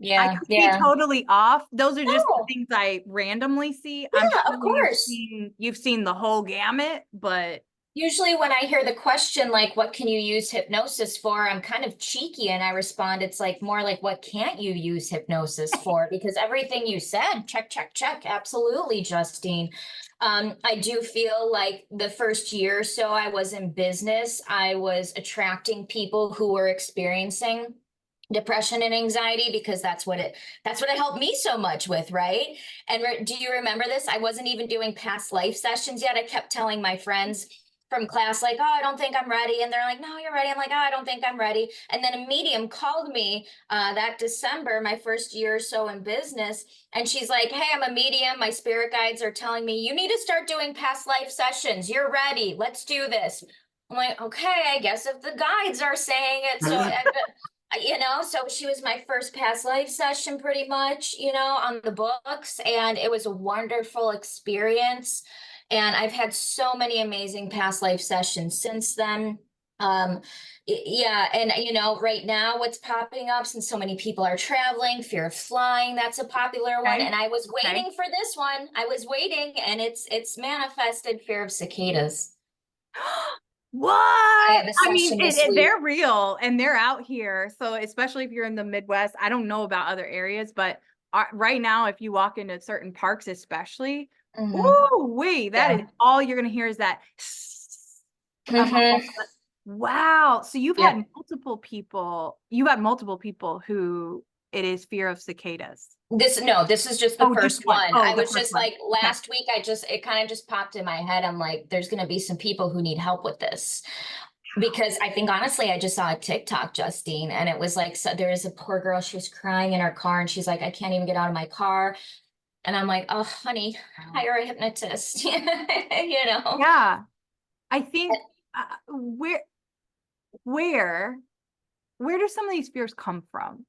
S1: I
S2: yeah,
S1: could be
S2: yeah.
S1: totally off. Those are just the
S2: Oh,
S1: things I randomly see. I'm
S2: yeah,
S1: sure
S2: of course.
S1: you've seen the whole gamut, but
S2: Usually when I hear the question, like, what can you use hypnosis for? I'm kind of cheeky and I respond, it's like more like, what can't you use hypnosis for? Because everything you said, check, check, check. Absolutely, Justine. I do feel like the first year or so I was in business, I was attracting people who were experiencing depression and anxiety because that's what it helped me so much with, right? And do you remember this? I wasn't even doing past life sessions yet. I kept telling my friends from class, like, oh, I don't think I'm ready. And they're like, no, you're ready. I'm like, oh, I don't think I'm ready. And then a medium called me that December, my first year or so in business. And she's like, hey, I'm a medium. My spirit guides are telling me you need to start doing past life sessions. You're ready. Let's do this. I'm like, okay, I guess if the guides are saying it. So, so she was my first past life session pretty much, on the books. And it was a wonderful experience. And I've had so many amazing past life sessions since then. Um, yeah, and right now what's popping up since so many people are traveling, fear of flying, that's a popular one.
S1: okay,
S2: And I was
S1: okay.
S2: waiting for this one. I was waiting, and it's manifested, fear of cicadas.
S1: What?
S2: I have a
S1: I mean,
S2: session this week.
S1: they're real and they're out here. So especially if you're in the Midwest, I don't know about other areas, but right now, if you walk into certain parks, especially,
S2: Hmm.
S1: ooh, wait, that is
S2: Yeah.
S1: all you're gonna hear is that. Of all
S2: Hmm.
S1: wow. So
S2: Yep.
S1: you've had multiple people who it is fear of cicadas.
S2: This is just the
S1: Oh, just
S2: first
S1: one.
S2: one.
S1: Oh,
S2: I
S1: the
S2: was
S1: first
S2: just
S1: one.
S2: like
S1: Okay.
S2: last week, it kind of just popped in my head. I'm like, there's gonna be some people who need help with this. Because I think honestly, I just saw a TikTok, Justine, and it was like, so there is a poor girl, she was crying in her car and she's like, I can't even get out of my car. And I'm like, oh, honey,
S1: Wow.
S2: hire a hypnotist. You know?
S1: Yeah. I think where where where do some of these fears come from?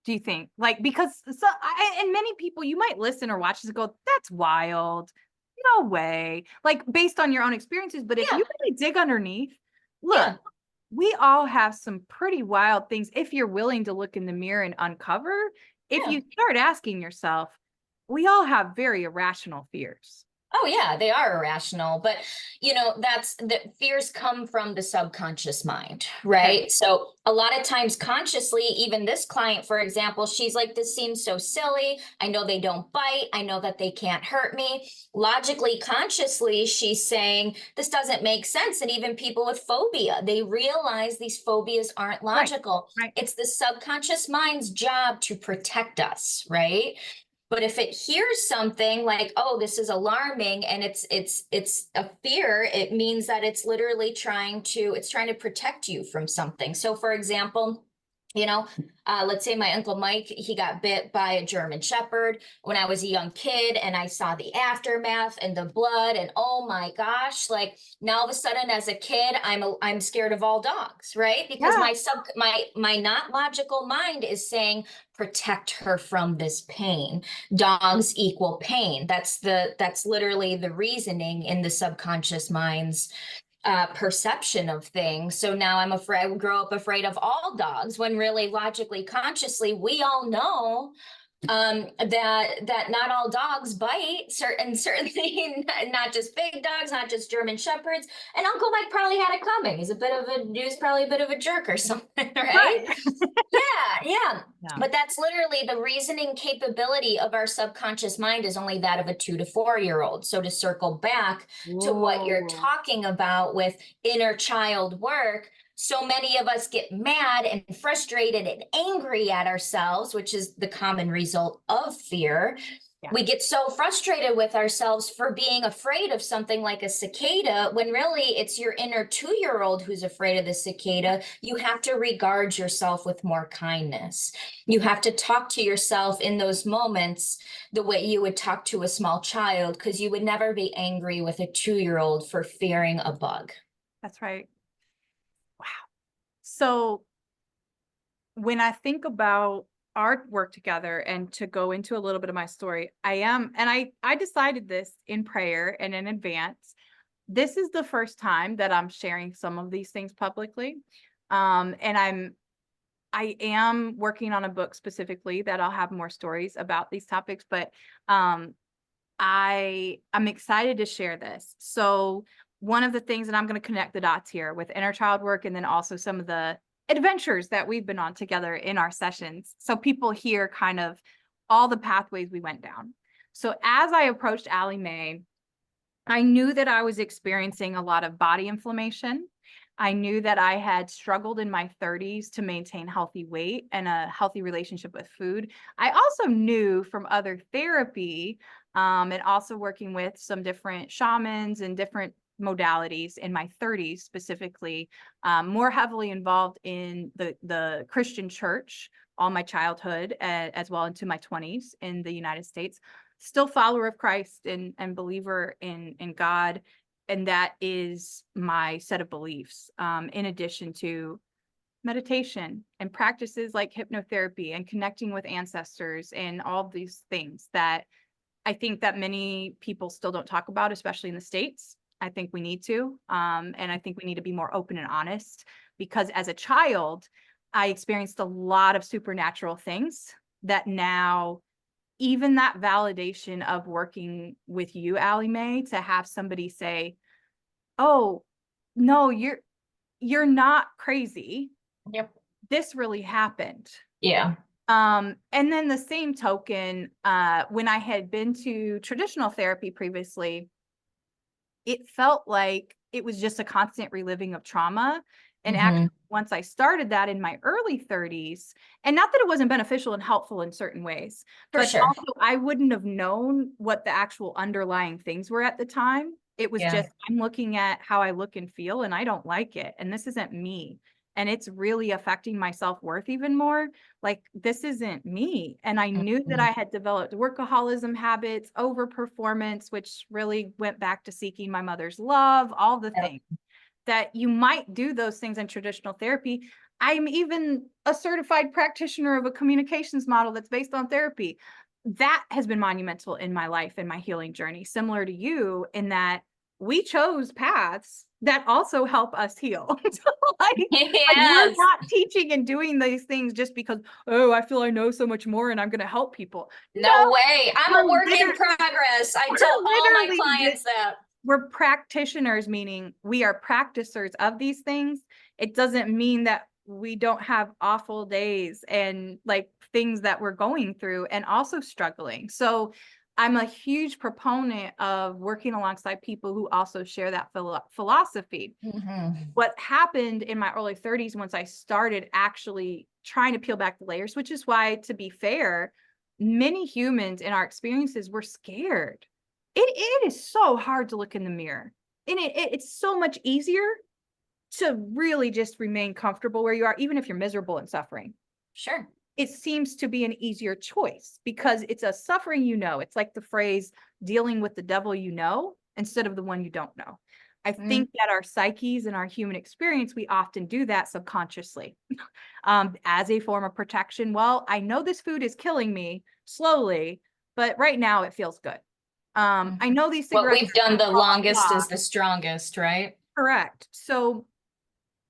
S1: Do you think? Like, because and many people, you might listen or watch this and go, that's wild. No way. Like, based on your own experiences. But if
S2: Yeah,
S1: you really dig underneath, look,
S2: yeah,
S1: we all have some pretty wild things if you're willing to look in the mirror and uncover. If
S2: yeah.
S1: you start asking yourself, we all have very irrational fears.
S2: Oh yeah, they are irrational, but that's the fears come from the subconscious mind,
S1: Okay.
S2: right? So a lot of times consciously, even this client, for example, she's like, this seems so silly. I know they don't bite. I know that they can't hurt me. Logically, consciously, she's saying this doesn't make sense. And even people with phobia, they realize these phobias aren't
S1: Right.
S2: logical.
S1: Right.
S2: It's the subconscious mind's job to protect us, right? But if it hears something like, oh, this is alarming and it's a fear, it means that it's literally trying to protect you from something. So for example, You know, let's say my Uncle Mike, he got bit by a German Shepherd when I was a young kid, and I saw the aftermath and the blood, and oh my gosh, like now all of a sudden as a kid, I'm scared of all dogs, right? Because
S1: Yeah.
S2: my not logical mind is saying protect her from this pain. Dogs equal pain. That's literally the reasoning in the subconscious mind's perception of things. So now I'm afraid I would grow up afraid of all dogs when really logically, consciously, we all know that not all dogs bite, certainly not just big dogs, not just German Shepherds. And Uncle Mike probably had it coming. He was probably a bit of a jerk or something, right?
S1: Right.
S2: Yeah, yeah.
S1: Yeah.
S2: But that's literally the reasoning capability of our subconscious mind is only that of a 2 to 4 year old. So to circle back to what you're
S1: Whoa.
S2: talking about with inner child work, so many of us get mad and frustrated and angry at ourselves, which is the common result of fear.
S1: Yeah.
S2: We get so frustrated with ourselves for being afraid of something like a cicada when really it's your inner 2 year old who's afraid of the cicada. You have to regard yourself with more kindness. You have to talk to yourself in those moments the way you would talk to a small child, because you would never be angry with a 2 year old for fearing a bug.
S1: That's right. Wow. So when I think about our work together and to go into a little bit of my story, I decided this in prayer and in advance. This is the first time that I'm sharing some of these things publicly. And I am working on a book specifically that I'll have more stories about these topics, but um, I'm excited to share this. So one of the things, and I'm going to connect the dots here with inner child work, and then also some of the adventures that we've been on together in our sessions. So people hear kind of all the pathways we went down. So as I approached Allie Mae, I knew that I was experiencing a lot of body inflammation. I knew that I had struggled in my 30s to maintain healthy weight and a healthy relationship with food. I also knew from other therapy and also working with some different shamans and different modalities in my 30s specifically, more heavily involved in the Christian church all my childhood as well into my 20s in the United States. Still follower of Christ and believer in God. And that is my set of beliefs, in addition to meditation and practices like hypnotherapy and connecting with ancestors and all of these things that I think that many people still don't talk about, especially in the States. I think we need to. And I think we need to be more open and honest, because as a child, I experienced a lot of supernatural things that now, even that validation of working with you, Allie Mae, to have somebody say, oh, no, you're not crazy.
S2: Yep.
S1: This really happened.
S2: Yeah.
S1: And then the same token, when I had been to traditional therapy previously, it felt like it was just a constant reliving of trauma. And actually, once I started that in my early 30s, and not that it wasn't beneficial and helpful in certain ways,
S2: For
S1: but
S2: sure.
S1: also I wouldn't have known what the actual underlying things were at the time. It was
S2: Yeah.
S1: just, I'm looking at how I look and feel, and I don't like it. And this isn't me. And it's really affecting my self-worth even more. Like, this isn't me. And I knew that
S2: Mhm.
S1: I had developed workaholism habits, overperformance, which really went back to seeking my mother's love, all the
S2: Yep.
S1: things that you might do those things in traditional therapy. I'm even a certified practitioner of a communications model that's based on therapy. That has been monumental in my life and my healing journey, similar to you, in that we chose paths that also help us heal. So like we're
S2: Yes.
S1: not teaching and doing these things just because, oh, I feel I know so much more and I'm going to help people. No,
S2: No way. I'm a
S1: we're
S2: work in progress. I tell all my
S1: literally
S2: clients that.
S1: we're practitioners, meaning we are practicers of these things. It doesn't mean that we don't have awful days and like things that we're going through and also struggling. So I'm a huge proponent of working alongside people who also share that philosophy.
S2: Mhm.
S1: What happened in my early 30s, once I started actually trying to peel back the layers, which is why, to be fair, many humans in our experiences were scared. It is so hard to look in the mirror, and it's so much easier to really just remain comfortable where you are, even if you're miserable and suffering.
S2: Sure.
S1: it seems to be an easier choice because it's a suffering, it's like the phrase dealing with the devil, instead of the one you don't know. I
S2: Mm,
S1: think that our psyches and our human experience, we often do that subconsciously as a form of protection. Well, I know this food is killing me slowly, but right now it feels good.
S2: mm.
S1: I know these
S2: What
S1: cigarettes
S2: we've
S1: are
S2: done the
S1: blah, blah,
S2: longest
S1: blah.
S2: is the strongest, right?
S1: Correct. So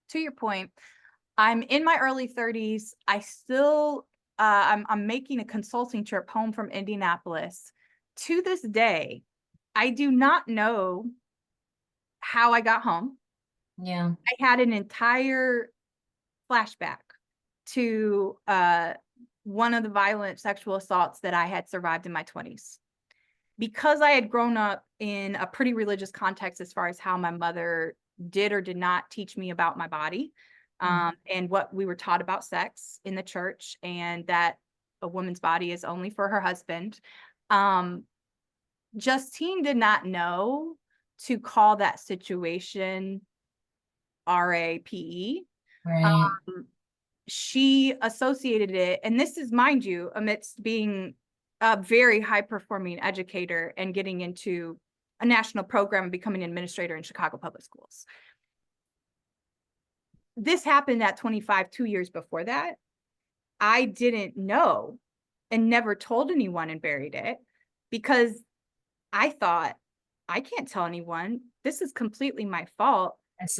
S1: to your point, I'm in my early 30s. I still, I'm making a consulting trip home from Indianapolis. To this day, I do not know how I got home.
S2: Yeah.
S1: I had an entire flashback to one of the violent sexual assaults that I had survived in my 20s. Because I had grown up in a pretty religious context as far as how my mother did or did not teach me about my body,
S2: Mm.
S1: and what we were taught about sex in the church, and that a woman's body is only for her husband. Um, Justine did not know to call that situation RAPE.
S2: Right.
S1: She associated it, and this is, mind you, amidst being a very high performing educator and getting into a national program and becoming an administrator in Chicago public schools. This happened at 25, 2 years before that. I didn't know and never told anyone and buried it because I thought, I can't tell anyone. This is completely my fault
S2: That's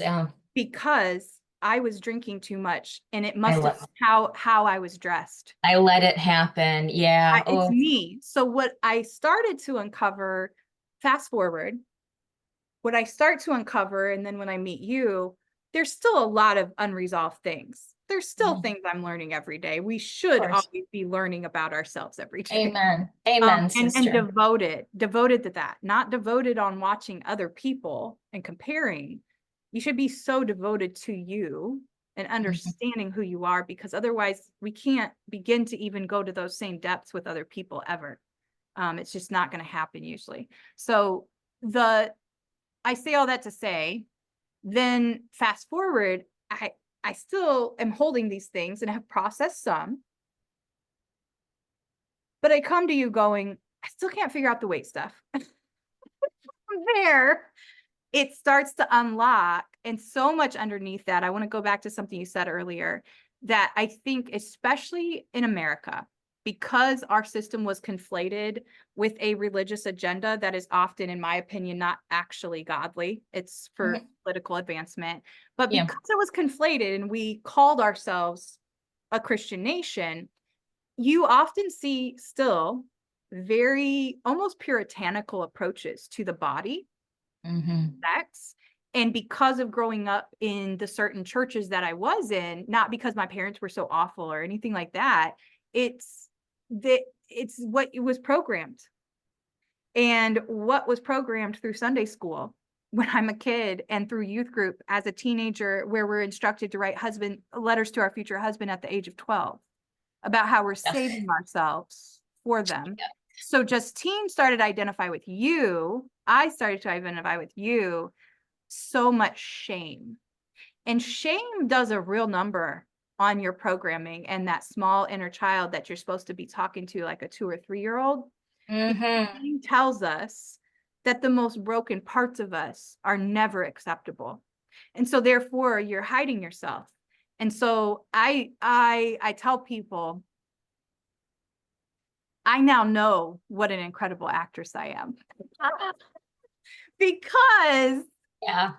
S1: because I was drinking too much and it
S2: I
S1: must have
S2: let
S1: been how I was dressed.
S2: I let it happen. Yeah.
S1: It's
S2: Oh,
S1: me. So what I started to uncover, fast forward, what I start to uncover, and then when I meet you, there's still a lot of unresolved things. There's still
S2: mhm.
S1: things I'm learning every day. We
S2: Of
S1: should
S2: course.
S1: always be learning about ourselves every day.
S2: Amen. Amen,
S1: And
S2: sister.
S1: devoted to that, not devoted on watching other people and comparing. You should be so devoted to you and
S2: Mhm.
S1: understanding who you are, because otherwise we can't begin to even go to those same depths with other people ever. It's just not going to happen usually. So I say all that to say, then fast forward, I still am holding these things and have processed some, but I come to you going, I still can't figure out the weight stuff. From there, it starts to unlock, and so much underneath that. I want to go back to something you said earlier, that I think, especially in America, because our system was conflated with a religious agenda that is often, in my opinion, not actually godly. It's for
S2: Mhm.
S1: political advancement. But
S2: Yeah.
S1: because it was conflated and we called ourselves a Christian nation, you often see still very almost puritanical approaches to the body,
S2: Hmm.
S1: sex. And because of growing up in the certain churches that I was in, not because my parents were so awful or anything like that, it's it's what it was programmed. And what was programmed through Sunday school when I'm a kid, and through youth group as a teenager, where we're instructed to write husband letters to our future husband at the age of 12 about how we're
S2: Ugh.
S1: saving ourselves for them.
S2: Yeah.
S1: So Justine started to identify with you. I started to identify with you. So much shame. And shame does a real number on your programming and that small inner child that you're supposed to be talking to like a 2 or 3 year old.
S2: Hmm.
S1: Shame tells us that the most broken parts of us are never acceptable. And so therefore you're hiding yourself. And so I tell people, I now know what an incredible actress I am. Because
S2: Yeah.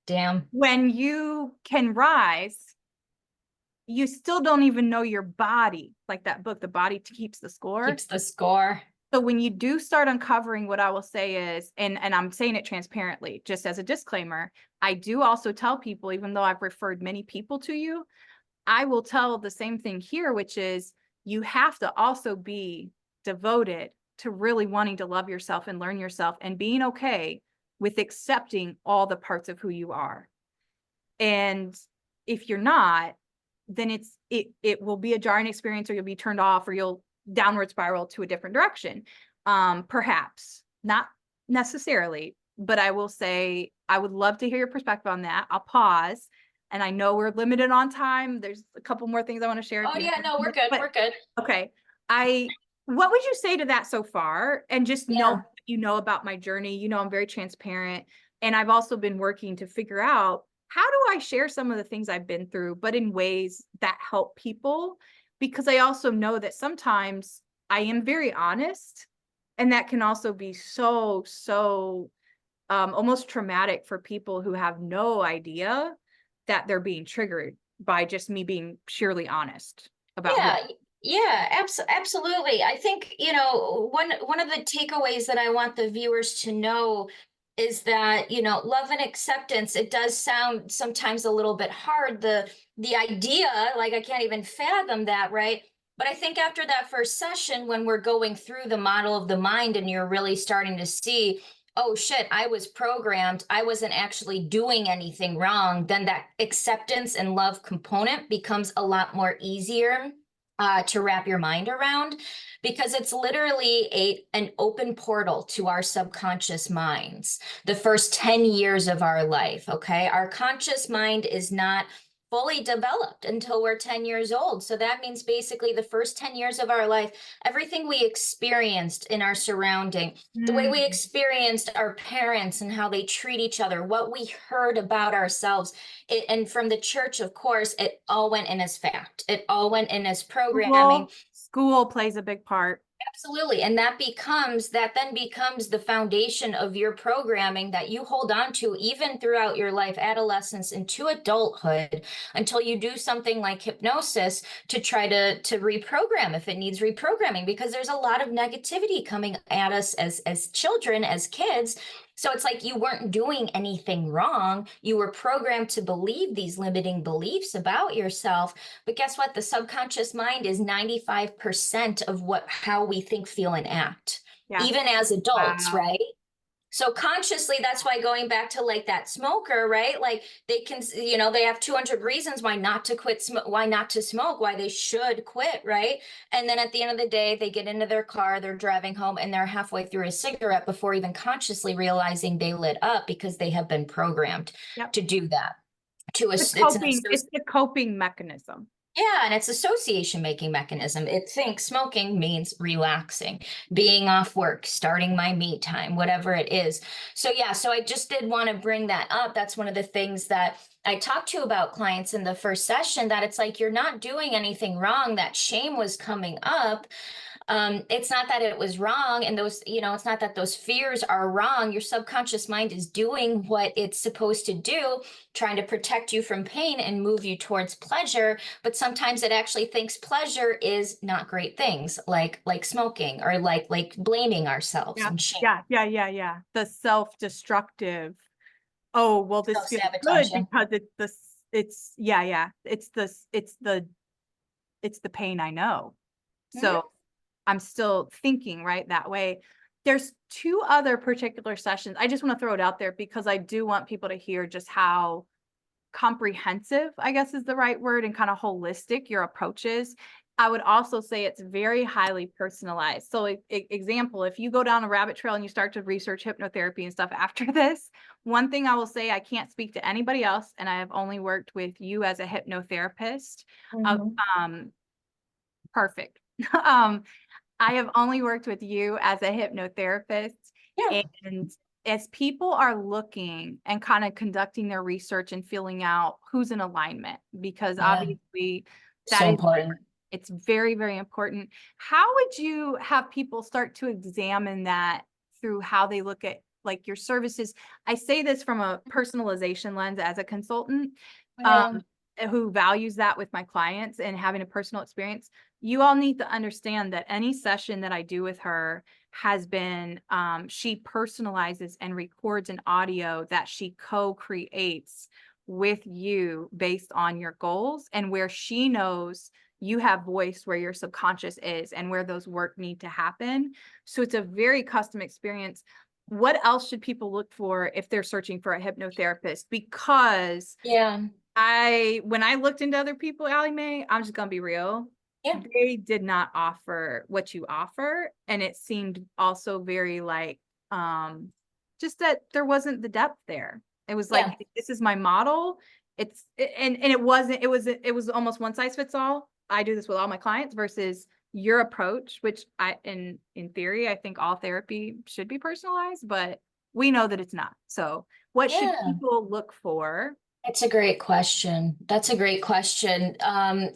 S2: Damn.
S1: when you can rise, you still don't even know your body. Like that book, The Body Keeps the Score.
S2: Keeps the score.
S1: So when you do start uncovering, what I will say is, and I'm saying it transparently, just as a disclaimer, I do also tell people, even though I've referred many people to you, I will tell the same thing here, which is you have to also be devoted to really wanting to love yourself and learn yourself and being okay with accepting all the parts of who you are. And if you're not, then it will be a jarring experience, or you'll be turned off, or you'll downward spiral to a different direction. Perhaps not necessarily, but I will say I would love to hear your perspective on that. I'll pause and I know we're limited on time. There's a couple more things I want to share. If
S2: Oh
S1: you
S2: yeah,
S1: have
S2: no, we're
S1: minutes,
S2: good.
S1: but
S2: We're good.
S1: okay. What would you say to that so far? And just know
S2: Yeah.
S1: what you know about my journey. You know, I'm very transparent. And I've also been working to figure out how do I share some of the things I've been through, but in ways that help people. Because I also know that sometimes I am very honest. And that can also be so almost traumatic for people who have no idea that they're being triggered by just me being purely honest about who.
S2: Yeah, yeah, absolutely. I think, one of the takeaways that I want the viewers to know is that, love and acceptance, it does sound sometimes a little bit hard. The idea, like I can't even fathom that, right? But I think after that first session, when we're going through the model of the mind and you're really starting to see, oh shit, I was programmed, I wasn't actually doing anything wrong, then that acceptance and love component becomes a lot more easier to wrap your mind around, because it's literally an open portal to our subconscious minds the first 10 years of our life. Okay, our conscious mind is not fully developed until we're 10 years old. So that means basically the first 10 years of our life, everything we experienced in our surrounding, the way we
S1: Mm.
S2: experienced our parents and how they treat each other, what we heard about ourselves, and from the church, of course, it all went in as fact. It all went in as programming.
S1: School plays a big part.
S2: Absolutely. And that then becomes the foundation of your programming that you hold on to even throughout your life, adolescence into adulthood, until you do something like hypnosis to try to reprogram if it needs reprogramming, because there's a lot of negativity coming at us as children, as kids. So it's like you weren't doing anything wrong. You were programmed to believe these limiting beliefs about yourself. But guess what? The subconscious mind is 95% of how we think, feel, and act,
S1: Yeah.
S2: even as adults,
S1: Wow.
S2: right? So consciously, that's why going back to like that smoker, right? Like they can, they have 200 reasons why not to quit, why not to smoke, why they should quit, right? And then at the end of the day, they get into their car, they're driving home, and they're halfway through a cigarette before even consciously realizing they lit up, because they have been programmed
S1: Yep.
S2: to do that. It's an
S1: It's the coping mechanism.
S2: yeah, and it's association making mechanism. It thinks smoking means relaxing, being off work, starting my me time, whatever it is. So yeah, so I just did want to bring that up. That's one of the things that I talked to about clients in the first session, that it's like you're not doing anything wrong. That shame was coming up. It's not that it was wrong, and it's not that those fears are wrong. Your subconscious mind is doing what it's supposed to do, trying to protect you from pain and move you towards pleasure. But sometimes it actually thinks pleasure is not great things, like smoking, or like blaming ourselves
S1: Yeah.
S2: and shame,
S1: Yeah. The self-destructive. Oh, well, this feels
S2: self-sabotage.
S1: good because it's the pain I know.
S2: Mhm.
S1: So I'm still thinking right that way. There's two other particular sessions. I just want to throw it out there because I do want people to hear just how comprehensive, I guess is the right word, and kind of holistic your approach is. I would also say it's very highly personalized. So example, if you go down a rabbit trail and you start to research hypnotherapy and stuff after this, one thing I will say, I can't speak to anybody else, and I have only worked with you as a hypnotherapist. Uh,
S2: Mhm.
S1: um, perfect. um, I have only worked with you as a hypnotherapist.
S2: Yeah,
S1: And as people are looking and kind of conducting their research and feeling out who's in alignment, because
S2: yeah,
S1: obviously that
S2: so
S1: is,
S2: important.
S1: it's very, very important. How would you have people start to examine that through how they look at like your services? I say this from a personalization lens as a consultant, um,
S2: Yeah,
S1: who values that with my clients and having a personal experience. You all need to understand that any session that I do with her has been, she personalizes and records an audio that she co-creates with you based on your goals, and where she knows you have voiced where your subconscious is and where those work need to happen. So it's a very custom experience. What else should people look for if they're searching for a hypnotherapist? Because
S2: yeah,
S1: when I looked into other people, Allie Mae, I'm just gonna be real.
S2: yeah,
S1: They did not offer what you offer. And it seemed also very like, just that there wasn't the depth there. It was
S2: yeah.
S1: like, this is my model. And it wasn't, it was almost one size fits all. I do this with all my clients versus your approach, which in theory, I think all therapy should be personalized, but we know that it's not. So what should
S2: Yeah.
S1: people look for?
S2: That's a great question. That's a great question.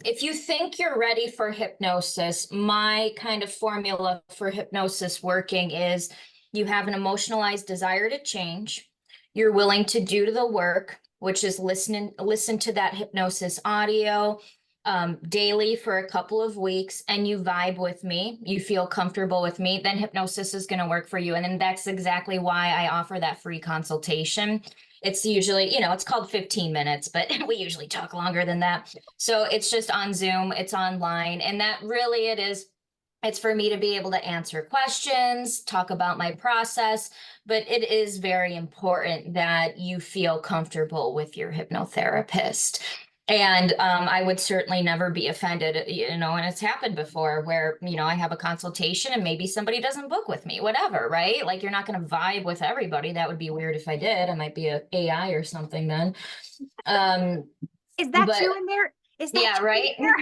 S2: If you think you're ready for hypnosis, my kind of formula for hypnosis working is you have an emotionalized desire to change. You're willing to do the work, which is listen to that hypnosis audio daily for a couple of weeks, and you vibe with me, you feel comfortable with me, then hypnosis is going to work for you. And then that's exactly why I offer that free consultation. It's usually, it's called 15 minutes, but we usually talk longer than that. So it's just on Zoom, it's online, and that really it's for me to be able to answer questions, talk about my process, but it is very important that you feel comfortable with your hypnotherapist. And I would certainly never be offended, and it's happened before where, I have a consultation and maybe somebody doesn't book with me, whatever, right? Like you're not going to vibe with everybody. That would be weird if I did. I might be a AI or something then.
S1: Is that
S2: But
S1: you in there? Is that
S2: yeah,
S1: you
S2: right.
S1: in there?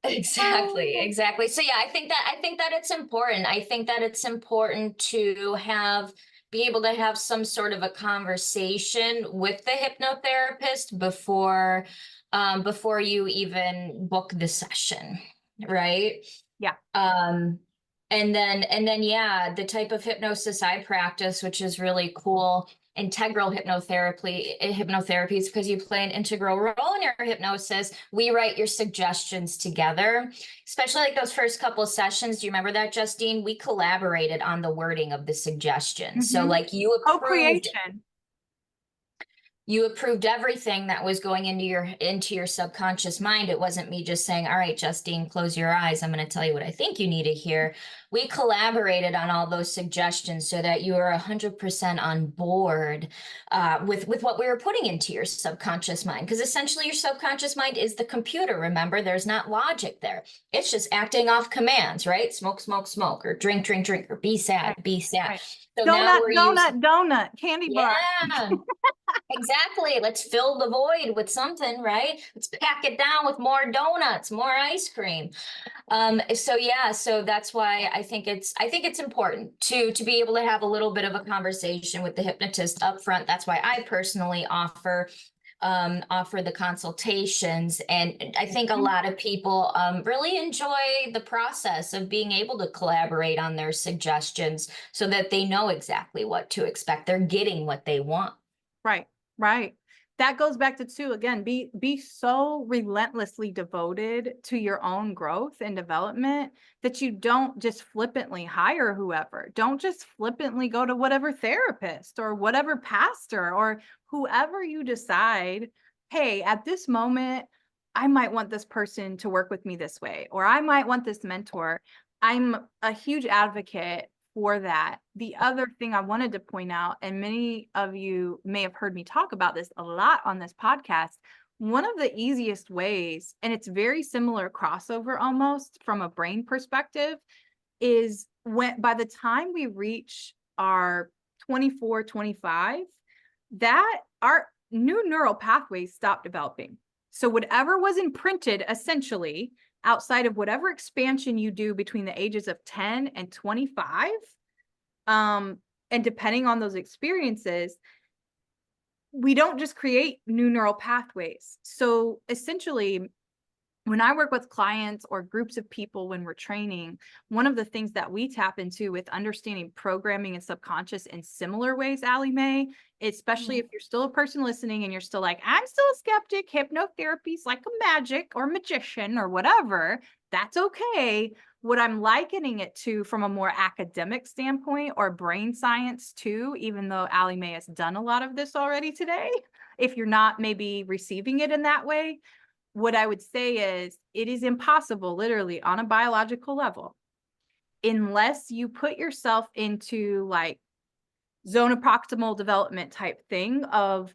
S2: Exactly,
S1: Oh,
S2: exactly. So yeah, I think that it's important. I think that it's important to be able to have some sort of a conversation with the hypnotherapist before you even book the session, right?
S1: yeah.
S2: Um, and then yeah, the type of hypnosis I practice, which is really cool, integral hypnotherapy is because you play an integral role in your hypnosis. We write your suggestions together, especially like those first couple of sessions. Do you remember that, Justine? We collaborated on the wording of the suggestions. So
S1: Mhm.
S2: like
S1: Co-creation.
S2: you approved everything that was going into your subconscious mind. It wasn't me just saying, all right, Justine, close your eyes, I'm going to tell you what I think you need to hear. We collaborated on all those suggestions so that you are 100% on board with what we were putting into your subconscious mind, because essentially your subconscious mind is the computer. Remember, there's not logic there. It's just acting off commands, right? Smoke, smoke, smoke, or drink, drink, drink, or be sad,
S1: Right,
S2: be sad.
S1: right.
S2: So now
S1: Donut,
S2: we're using,
S1: donut, donut, candy bar.
S2: yeah. Exactly. Let's fill the void with something, right? Let's pack it down with more donuts, more ice cream. So yeah, so that's why I think it's important to be able to have a little bit of a conversation with the hypnotist up front. That's why I personally offer the consultations. And I think a
S1: Mhm.
S2: lot of people really enjoy the process of being able to collaborate on their suggestions so that they know exactly what to expect. They're getting what they want.
S1: Right, right. That goes back to two, again, be so relentlessly devoted to your own growth and development that you don't just flippantly hire whoever. Don't just flippantly go to whatever therapist or whatever pastor or whoever you decide, hey, at this moment, I might want this person to work with me this way, or I might want this mentor. I'm a huge advocate for that. The other thing I wanted to point out, and many of you may have heard me talk about this a lot on this podcast, one of the easiest ways, and it's very similar crossover almost from a brain perspective, is when by the time we reach our 24, 25, that our new neural pathways stop developing. So whatever was imprinted essentially outside of whatever expansion you do between the ages of 10 and 25, and depending on those experiences, we don't just create new neural pathways. So essentially, when I work with clients or groups of people when we're training, one of the things that we tap into with understanding programming and subconscious in similar ways, Allie Mae, especially if you're still a person listening and you're still like, I'm still a skeptic, hypnotherapy is like a magic or magician or whatever, that's okay. What I'm likening it to from a more academic standpoint or brain science too, even though Allie Mae has done a lot of this already today, if you're not maybe receiving it in that way, what I would say is it is impossible, literally on a biological level, unless you put yourself into like zone of proximal development type thing of,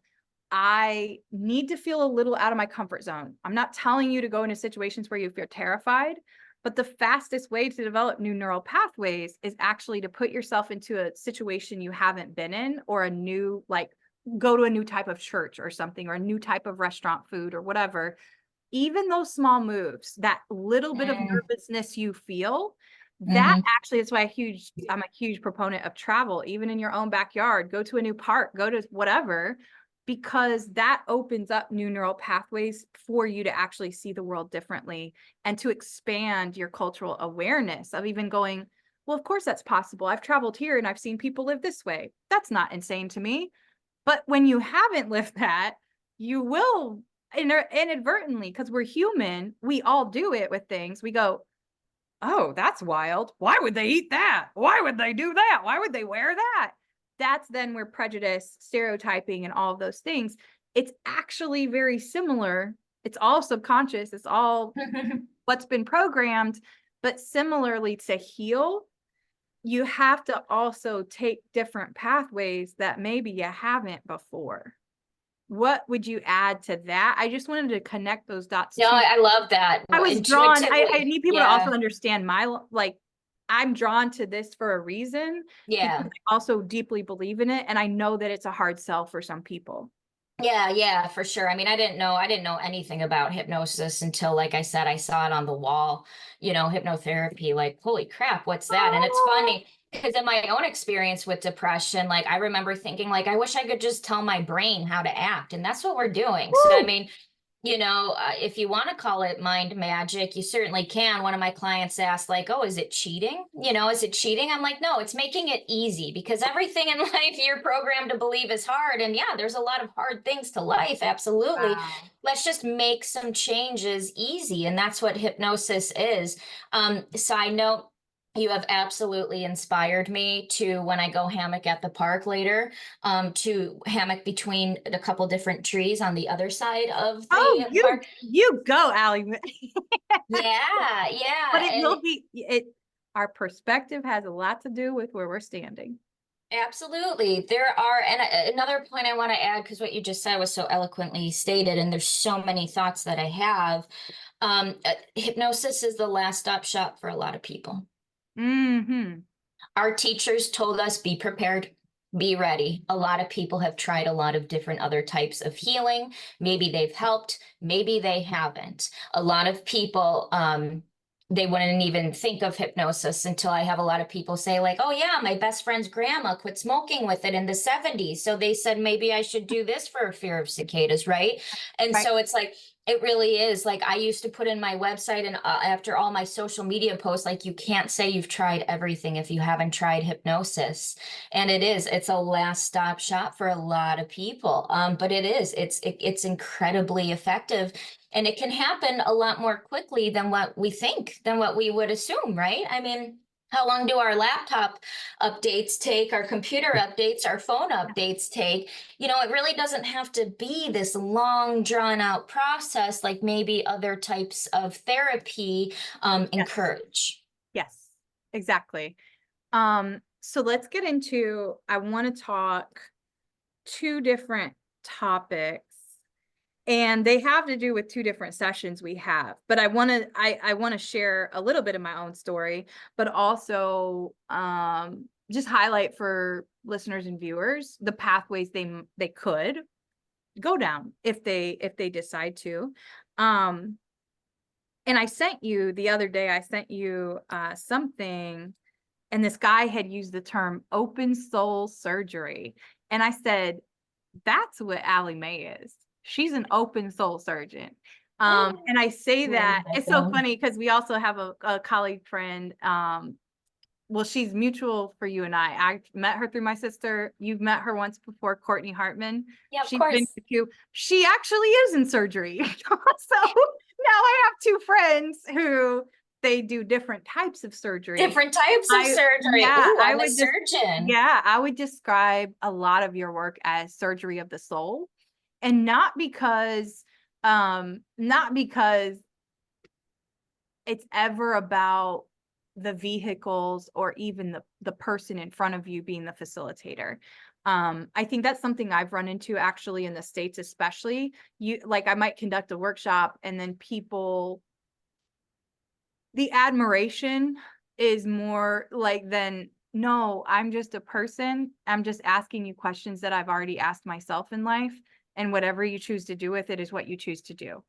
S1: I need to feel a little out of my comfort zone. I'm not telling you to go into situations where you feel terrified, but the fastest way to develop new neural pathways is actually to put yourself into a situation you haven't been in or a new like go to a new type of church or something, or a new type of restaurant food or whatever, even those small moves, that little bit of
S2: Mm,
S1: nervousness you feel, that
S2: mhm.
S1: actually is why I'm a huge proponent of travel, even in your own backyard. Go to a new park, go to whatever, because that opens up new neural pathways for you to actually see the world differently and to expand your cultural awareness of even going, well, of course that's possible. I've traveled here and I've seen people live this way. That's not insane to me. But when you haven't lived that, you will inadvertently, because we're human, we all do it with things. We go, oh, that's wild. Why would they eat that? Why would they do that? Why would they wear that? That's then where prejudice, stereotyping, and all of those things, it's actually very similar. It's all subconscious. It's all what's been programmed. But similarly, to heal, you have to also take different pathways that maybe you haven't before. What would you add to that? I just wanted to connect those dots
S2: No,
S1: too.
S2: I love that.
S1: I was drawn, I
S2: Intuitively.
S1: need people to also
S2: Yeah.
S1: understand like, I'm drawn to this for a reason, because
S2: Yeah.
S1: I also deeply believe in it. And I know that it's a hard sell for some people.
S2: Yeah, yeah, for sure. I mean, I didn't know anything about hypnosis until, like I said, I saw it on the wall, hypnotherapy, like, holy crap, what's that? And it's
S1: Oh,
S2: funny because in my own experience with depression, like I remember thinking like, I wish I could just tell my brain how to act. And that's what we're doing. So, I
S1: woo.
S2: mean, if you want to call it mind magic, you certainly can. One of my clients asked, like, oh, is it cheating? Is it cheating? I'm like, no, it's making it easy because everything in life you're programmed to believe is hard. And yeah, there's a lot of hard things to life. Absolutely.
S1: Wow.
S2: Let's just make some changes easy. And that's what hypnosis is. Side note, you have absolutely inspired me to, when I go hammock at the park later, to hammock between a couple different trees on the other side of
S1: Oh,
S2: the
S1: you
S2: park.
S1: you go, Allie.
S2: Yeah, yeah,
S1: But it
S2: and
S1: will be it. Our perspective has a lot to do with where we're standing.
S2: absolutely. There are, and another point I want to add, because what you just said was so eloquently stated, and there's so many thoughts that I have. Hypnosis is the last stop shop for a lot of people.
S1: Hmm.
S2: Our teachers told us be prepared, be ready. A lot of people have tried a lot of different other types of healing. Maybe they've helped, maybe they haven't. A lot of people, they wouldn't even think of hypnosis until I have a lot of people say, like, oh, yeah, my best friend's grandma quit smoking with it in the 70s. So they said maybe I should do this for fear of cicadas, right? And
S1: Right.
S2: so it's like, it really is. Like I used to put in my website and after all my social media posts, like you can't say you've tried everything if you haven't tried hypnosis. And it's a last stop shop for a lot of people. But it's incredibly effective. And it can happen a lot more quickly than what we think, than what we would assume, right? I mean, how long do our laptop updates take, our computer updates, our phone updates take? It really doesn't have to be this long, drawn out process like maybe other types of therapy
S1: Yes.
S2: encourage.
S1: Yes. Exactly. So let's get into, I want to talk two different topics, and they have to do with two different sessions we have, but I want to share a little bit of my own story, but also just highlight for listeners and viewers the pathways they could go down if they decide to. um and I sent you the other day, I sent you something, and this guy had used the term open soul surgery. And I said, that's what Allie Mae is. She's an open soul surgeon. And I say
S2: Where did
S1: that
S2: that
S1: it's so
S2: go?
S1: funny because we also have a colleague friend. Well, she's mutual for you and I. I met her through my sister. You've met her once before, Courtney Hartman.
S2: Yeah, of
S1: She's been
S2: course.
S1: with you. She actually is in surgery. So now I have two friends who they do different types of surgery.
S2: Different types of surgery.
S1: Yeah,
S2: Ooh, I'm a surgeon.
S1: yeah, I would describe a lot of your work as surgery of the soul. And not because it's ever about the vehicles or even the person in front of you being the facilitator. I think that's something I've run into actually in the States, especially. I might conduct a workshop and then the admiration is more like than no, I'm just a person. I'm just asking you questions that I've already asked myself in life. And whatever you choose to do with it is what you choose to do.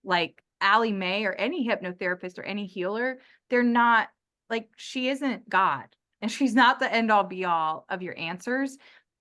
S1: Like Allie Mae or any hypnotherapist or any healer, they're not like, she isn't God and she's not the end all be all of your answers.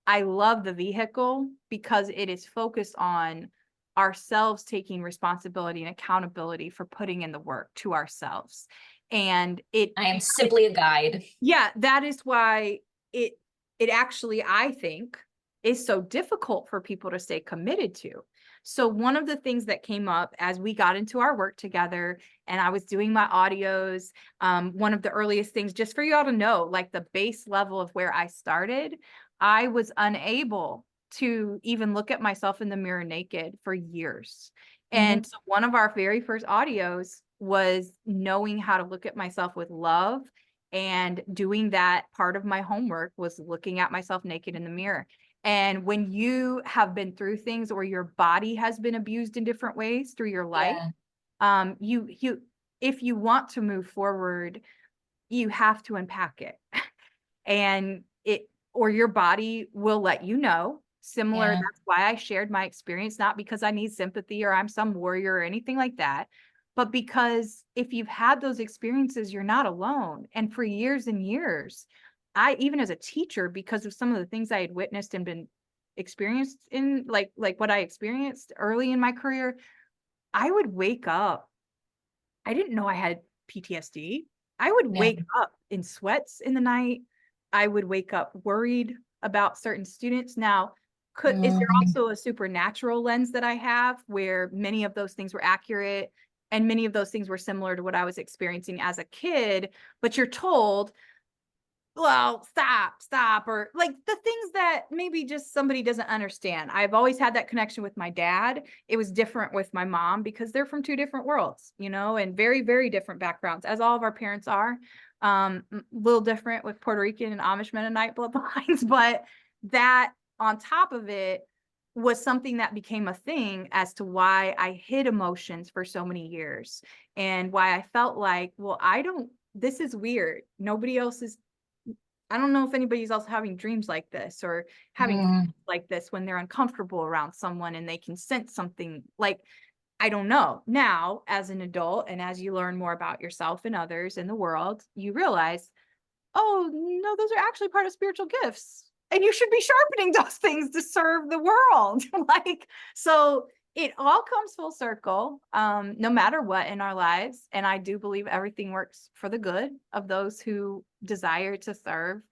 S1: I love the vehicle because it is focused on ourselves taking responsibility and accountability for putting in the work to ourselves. And
S2: I am simply a guide.
S1: yeah, that is why it it actually, I think, is so difficult for people to stay committed to. So one of the things that came up as we got into our work together and I was doing my audios, one of the earliest things, just for y'all to know, like the base level of where I started, I was unable to even look at myself in the mirror naked for years. And so one of our very first audios was knowing how to look at myself with love, and doing that, part of my homework was looking at myself naked in the mirror. And when you have been through things or your body has been abused in different ways through your life,
S2: Yeah.
S1: you if you want to move forward, you have to unpack it. And it, or your body will let you know. Similar,
S2: Yeah.
S1: that's why I shared my experience, not because I need sympathy or I'm some warrior or anything like that, but because if you've had those experiences, you're not alone. And for years and years, I, even as a teacher, because of some of the things I had witnessed and been experienced in, like what I experienced early in my career, I would wake up, I didn't know I had PTSD. I would
S2: Yeah.
S1: wake up in sweats in the night. I would wake up worried about certain students. Now, is there
S2: Mhm.
S1: also a supernatural lens that I have where many of those things were accurate and many of those things were similar to what I was experiencing as a kid, but you're told, well, stop, or like the things that maybe just somebody doesn't understand. I've always had that connection with my dad. It was different with my mom because they're from two different worlds, you know, and very, very different backgrounds, as all of our parents are. A little different with Puerto Rican and Amish Mennonite bloodlines, but that on top of it was something that became a thing as to why I hid emotions for so many years and why I felt like, well, I don't, this is weird. Nobody else is, I don't know if anybody's also having dreams like this or having
S2: Mm.
S1: like this when they're uncomfortable around someone and they can sense something. Like, I don't know. Now, as an adult and as you learn more about yourself and others in the world, you realize, oh, no, those are actually part of spiritual gifts. And you should be sharpening those things to serve the world. Like, so it all comes full circle, no matter what in our lives. And I do believe everything works for the good of those who desire to serve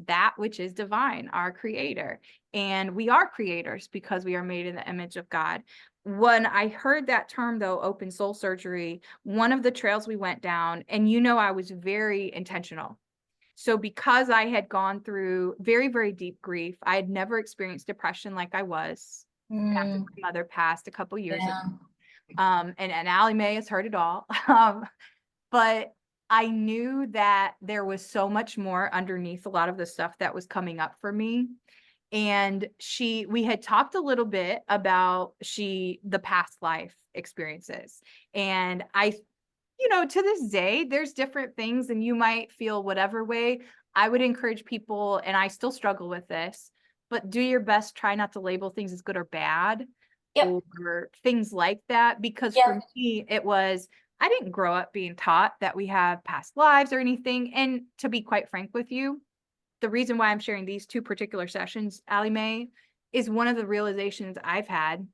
S1: that which is divine, our creator. And we are creators because we are made in the image of God. When I heard that term, though, open soul surgery, one of the trails we went down, and you know, I was very intentional. So because I had gone through very, very deep grief, I had never experienced depression like I was after
S2: Mm.
S1: my mother passed a couple years ago.
S2: Yeah.
S1: And Allie Mae has heard it all. But I knew that there was so much more underneath a lot of the stuff that was coming up for me. And we had talked a little bit about the past life experiences. And you know, to this day, there's different things and you might feel whatever way. I would encourage people, and I still struggle with this, but do your best, try not to label things as good or bad
S2: Yep.
S1: or things like that. Because for
S2: Yep.
S1: me, it was, I didn't grow up being taught that we have past lives or anything. And to be quite frank with you, the reason why I'm sharing these two particular sessions, Allie Mae, is one of the realizations I've had.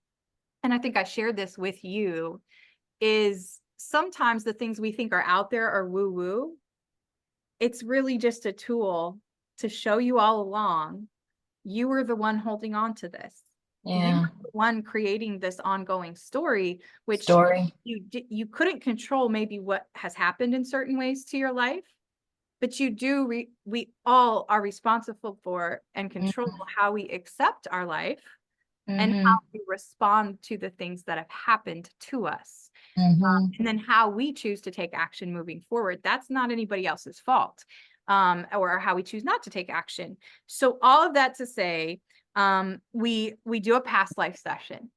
S1: And I think I shared this with you, is sometimes the things we think are out there are woo woo. It's really just a tool to show you all along you were the one holding on to this. You
S2: Yeah.
S1: were the one creating this ongoing story, which
S2: Story.
S1: you couldn't control maybe what has happened in certain ways to your life, but you do we all are responsible for and control
S2: Mm.
S1: how we accept our life and how
S2: Mhm.
S1: we respond to the things that have happened to us.
S2: Mhm.
S1: And then how we choose to take action moving forward. That's not anybody else's fault, or how we choose not to take action. So all of that to say, we do a past life session.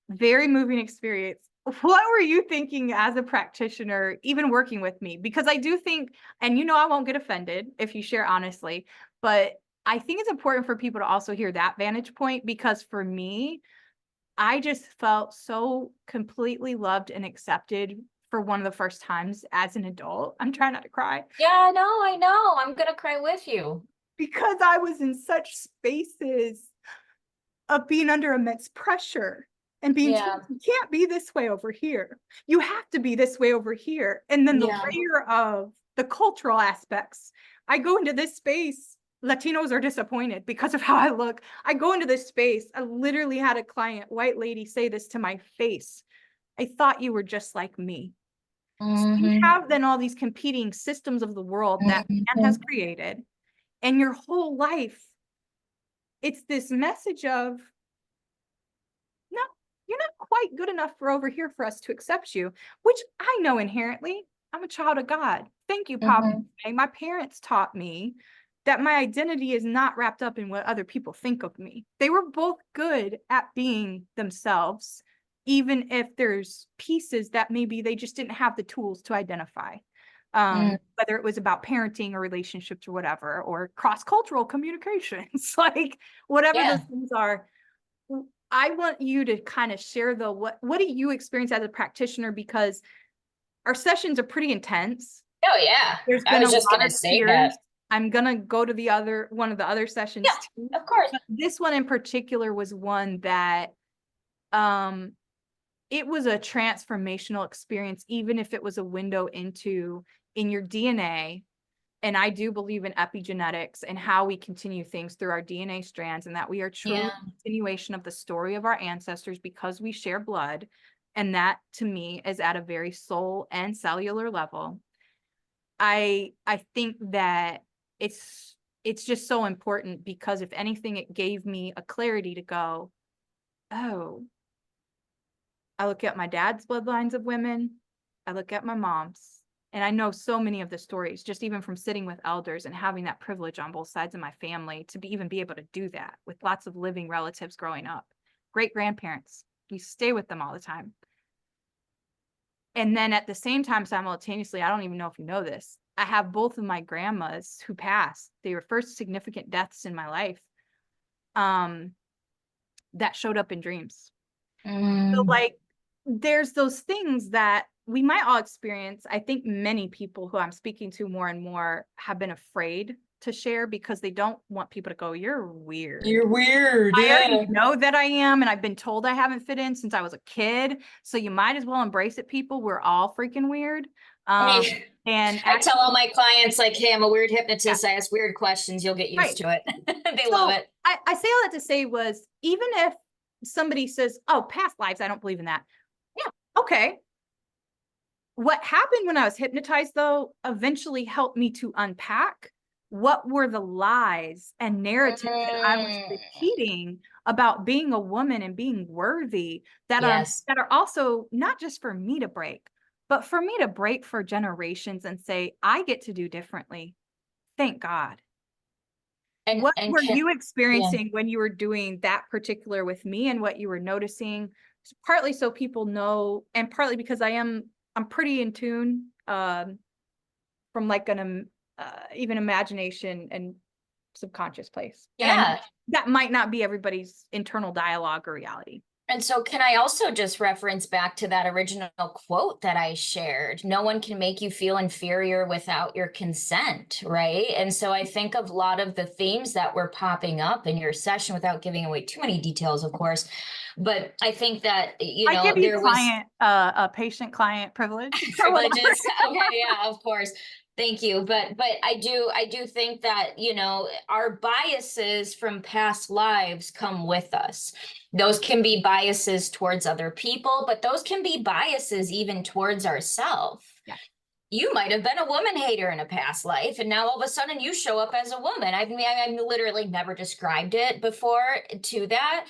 S1: Very moving experience. what were you thinking as a practitioner, even working with me? Because I do think, and I won't get offended if you share honestly, but I think it's important for people to also hear that vantage point, because for me, I just felt so completely loved and accepted for one of the first times as an adult. I'm trying not to cry
S2: Yeah, no, I know. I'm gonna cry with you.
S1: because I was in such spaces of being under immense pressure and being
S2: Yeah,
S1: told, you can't be this way over here. You have to be this way over here. And then the
S2: yeah.
S1: layer of the cultural aspects. I go into this space, Latinos are disappointed because of how I look. I go into this space. I literally had a client, white lady, say this to my face. I thought you were just like me. So you
S2: Hmm.
S1: have then all these competing systems of the world that man has
S2: Hmm.
S1: created, and your whole life, it's this message of, no, you're not quite good enough for over here for us to accept you, which I know inherently. I'm a child of God. Thank you, Papa.
S2: Hmm.
S1: My parents taught me that my identity is not wrapped up in what other people think of me. They were both good at being themselves, even if there's pieces that maybe they just didn't have the tools to identify. Whether it was about parenting or relationships or whatever, or cross-cultural communications, like whatever those
S2: Yeah.
S1: things are. I want you to kind of share though, what do you experience as a practitioner? Because our sessions are pretty intense.
S2: Oh, yeah.
S1: There's
S2: I
S1: been a
S2: was just
S1: lot
S2: gonna
S1: of
S2: say
S1: tears.
S2: that.
S1: I'm gonna go to one of the other sessions too.
S2: Yeah, of course.
S1: But this one in particular was one that um it was a transformational experience, even if it was a window into in your DNA. And I do believe in epigenetics and how we continue things through our DNA strands, and that we are truly
S2: Yeah.
S1: a continuation of the story of our ancestors because we share blood. And that to me is at a very soul and cellular level. I think that it's just so important, because if anything, it gave me a clarity to go, oh, I look at my dad's bloodlines of women, I look at my mom's, and I know so many of the stories, just even from sitting with elders and having that privilege on both sides of my family to even be able to do that with lots of living relatives growing up, great grandparents. We stay with them all the time. And then at the same time, simultaneously, I don't even know if you know this, I have both of my grandmas who passed. They were first significant deaths in my life, um, that showed up in dreams. So
S2: Mm.
S1: like there's those things that we might all experience. I think many people who I'm speaking to more and more have been afraid to share because they don't want people to go, you're weird.
S2: You're weird,
S1: I already
S2: yeah.
S1: know that I am, and I've been told I haven't fit in since I was a kid. So you might as well embrace it, people. We're all freaking weird. Um,
S2: Hey,
S1: and
S2: I tell all
S1: actually,
S2: my clients, like, hey, I'm a weird
S1: yeah,
S2: hypnotist. I ask weird questions. You'll get
S1: right.
S2: used to it. They love
S1: So
S2: it.
S1: I say all that to say was, even if somebody says, oh, past lives, I don't believe in that. Yeah, okay. What happened when I was hypnotized, though, eventually helped me to unpack what were the lies and narratives that I was
S2: Mm.
S1: repeating about being a woman and being worthy,
S2: Yes.
S1: that are also not just for me to break, but for me to break for generations and say, I get to do differently. Thank God. What
S2: And
S1: were
S2: can,
S1: you
S2: yeah.
S1: experiencing when you were doing that particular with me, and what you were noticing? Partly so people know, and partly because I'm pretty in tune, from like even imagination and subconscious place. And I know
S2: Yeah.
S1: that might not be everybody's internal dialogue or reality.
S2: And so, can I also just reference back to that original quote that I shared? No one can make you feel inferior without your consent, right? And so, I think of a lot of the themes that were popping up in your session without giving away too many details, of course. But I think that,
S1: I give you
S2: there was
S1: client, a patient client privilege or whatever.
S2: privileges. Okay, yeah, of course. Thank you. But I do think that, our biases from past lives come with us. Those can be biases towards other people, but those can be biases even towards ourselves.
S1: Yeah.
S2: you might have been a woman hater in a past life, and now all of a sudden you show up as a woman. I mean, I've literally never described it before to that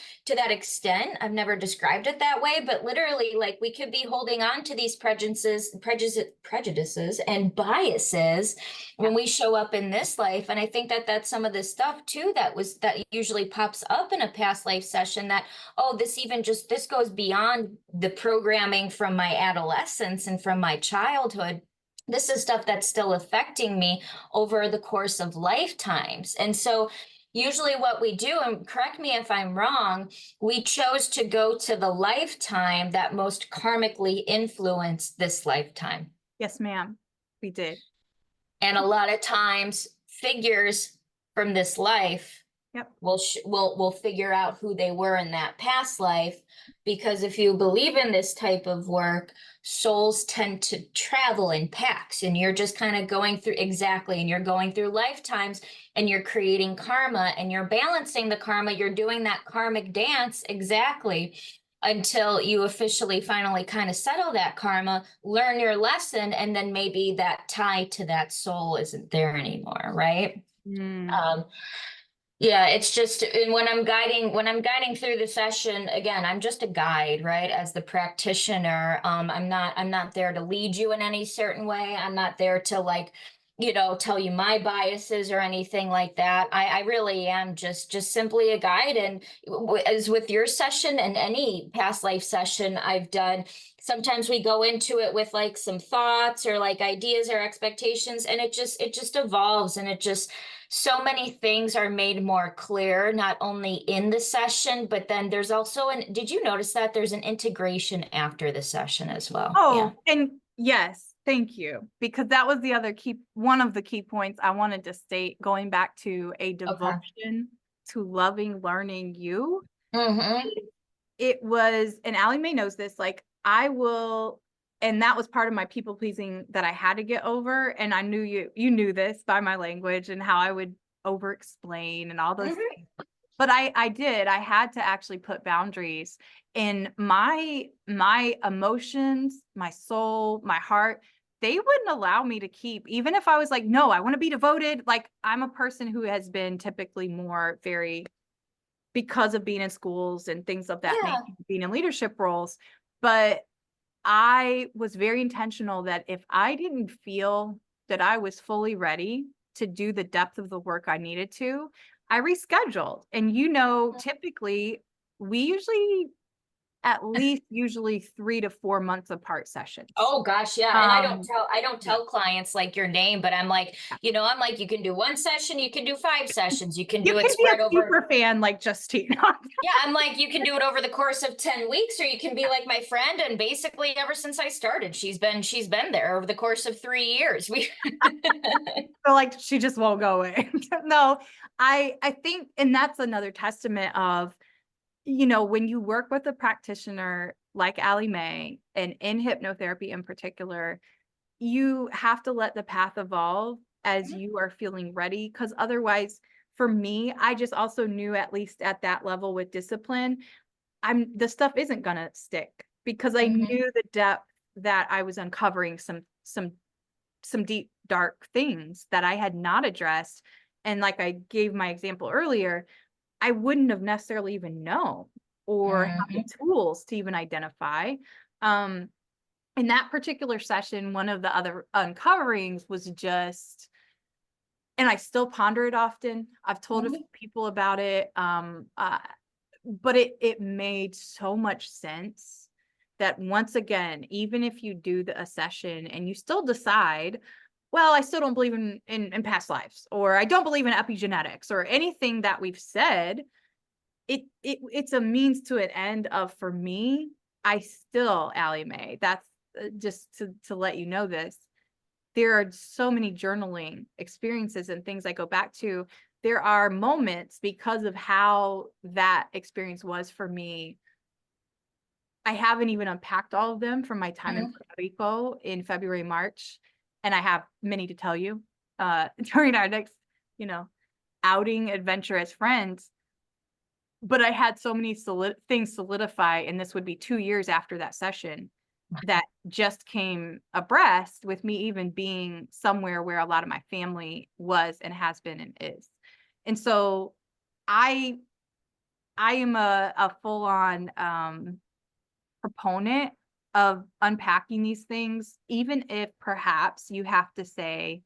S2: extent. I've never described it that way, but literally, like, we could be holding on to these prejudices and biases when we show up in this life. And I think that that's some of the stuff too that usually pops up in a past life session, that, oh, this goes beyond the programming from my adolescence and from my childhood. This is stuff that's still affecting me over the course of lifetimes. And so usually what we do, and correct me if I'm wrong, we chose to go to the lifetime that most karmically influenced this lifetime.
S1: Yes, ma'am. We did.
S2: And a lot of times figures from this life
S1: Yep.
S2: will figure out who they were in that past life. Because if you believe in this type of work, souls tend to travel in packs, and you're just kind of going through, exactly, and you're going through lifetimes, and you're creating karma, and you're balancing the karma. You're doing that karmic dance, exactly, until you officially finally kind of settle that karma, learn your lesson, and then maybe that tie to that soul isn't there anymore, right?
S1: Mm.
S2: Yeah, it's just, and when I'm guiding through the session, again, I'm just a guide, right? As the practitioner, I'm not there to lead you in any certain way. I'm not there to, like, tell you my biases or anything like that. I really am just simply a guide. And as with your session and any past life session I've done, sometimes we go into it with like some thoughts or like ideas or expectations, and it just evolves, and so many things are made more clear, not only in the session, but then there's also did you notice that there's an integration after the session as well? Yeah.
S1: Oh, and yes, thank you. Because that was one of the key points I wanted to state, going back to a
S2: Okay.
S1: devotion to loving, learning you.
S2: Mm-hmm.
S1: It was, and Allie Mae knows this, like, and that was part of my people pleasing that I had to get over. And I knew you knew this by my language and how I would over explain and all those things. But I had to actually put boundaries in my emotions, my soul, my heart. They wouldn't allow me to keep, even if I was like, no, I want to be devoted. Like, I'm a person who has been typically more very, because of being in schools and things of that
S2: Yeah.
S1: nature, being in leadership roles. But I was very intentional that if I didn't feel that I was fully ready to do the depth of the work I needed to, I rescheduled. And typically we usually 3 to 4 months apart sessions.
S2: Oh gosh, yeah. And I don't
S1: Yeah.
S2: tell clients like your name, but I'm like, I'm like, you can do one session, you can do 5 sessions, you can
S1: You
S2: do it
S1: can be
S2: spread
S1: a
S2: over.
S1: super fan like Justine.
S2: Yeah, I'm like, you can do it over the course of 10 weeks, or you can be like my friend. And basically ever since I started, she's been there over the course of 3 years. We
S1: So like she just won't go away. No, I think, and that's another testament of, when you work with a practitioner like Allie Mae, and in hypnotherapy in particular, you have to let the path evolve as you are feeling ready. Because otherwise, for me, I just also knew, at least at that level with discipline, the stuff isn't gonna stick, because I
S2: Mhm.
S1: knew the depth that I was uncovering, some deep, dark things that I had not addressed. And like I gave my example earlier, I wouldn't have necessarily even known or have the
S2: Mhm.
S1: tools to even identify. Um, in that particular session, one of the other uncoverings was just, and I still ponder it often. I've told a few
S2: Mhm.
S1: people about it. But it made so much sense that, once again, even if you do a session and you still decide, well, I still don't believe in past lives, or I don't believe in epigenetics, or anything that we've said, it's a means to an end of, for me, I still, Allie Mae, that's just to let you know this. There are so many journaling experiences and things I go back to. There are moments, because of how that experience was for me. I haven't even unpacked all of them from my time in
S2: Mhm.
S1: Puerto Rico in February, March, and I have many to tell you during our next, outing adventure as friends. But I had so many things solidify, and this would be 2 years after that session, that just came abreast with me even being somewhere where a lot of my family was and has been and is. And so I am a full on proponent of unpacking these things, even if perhaps you have to say,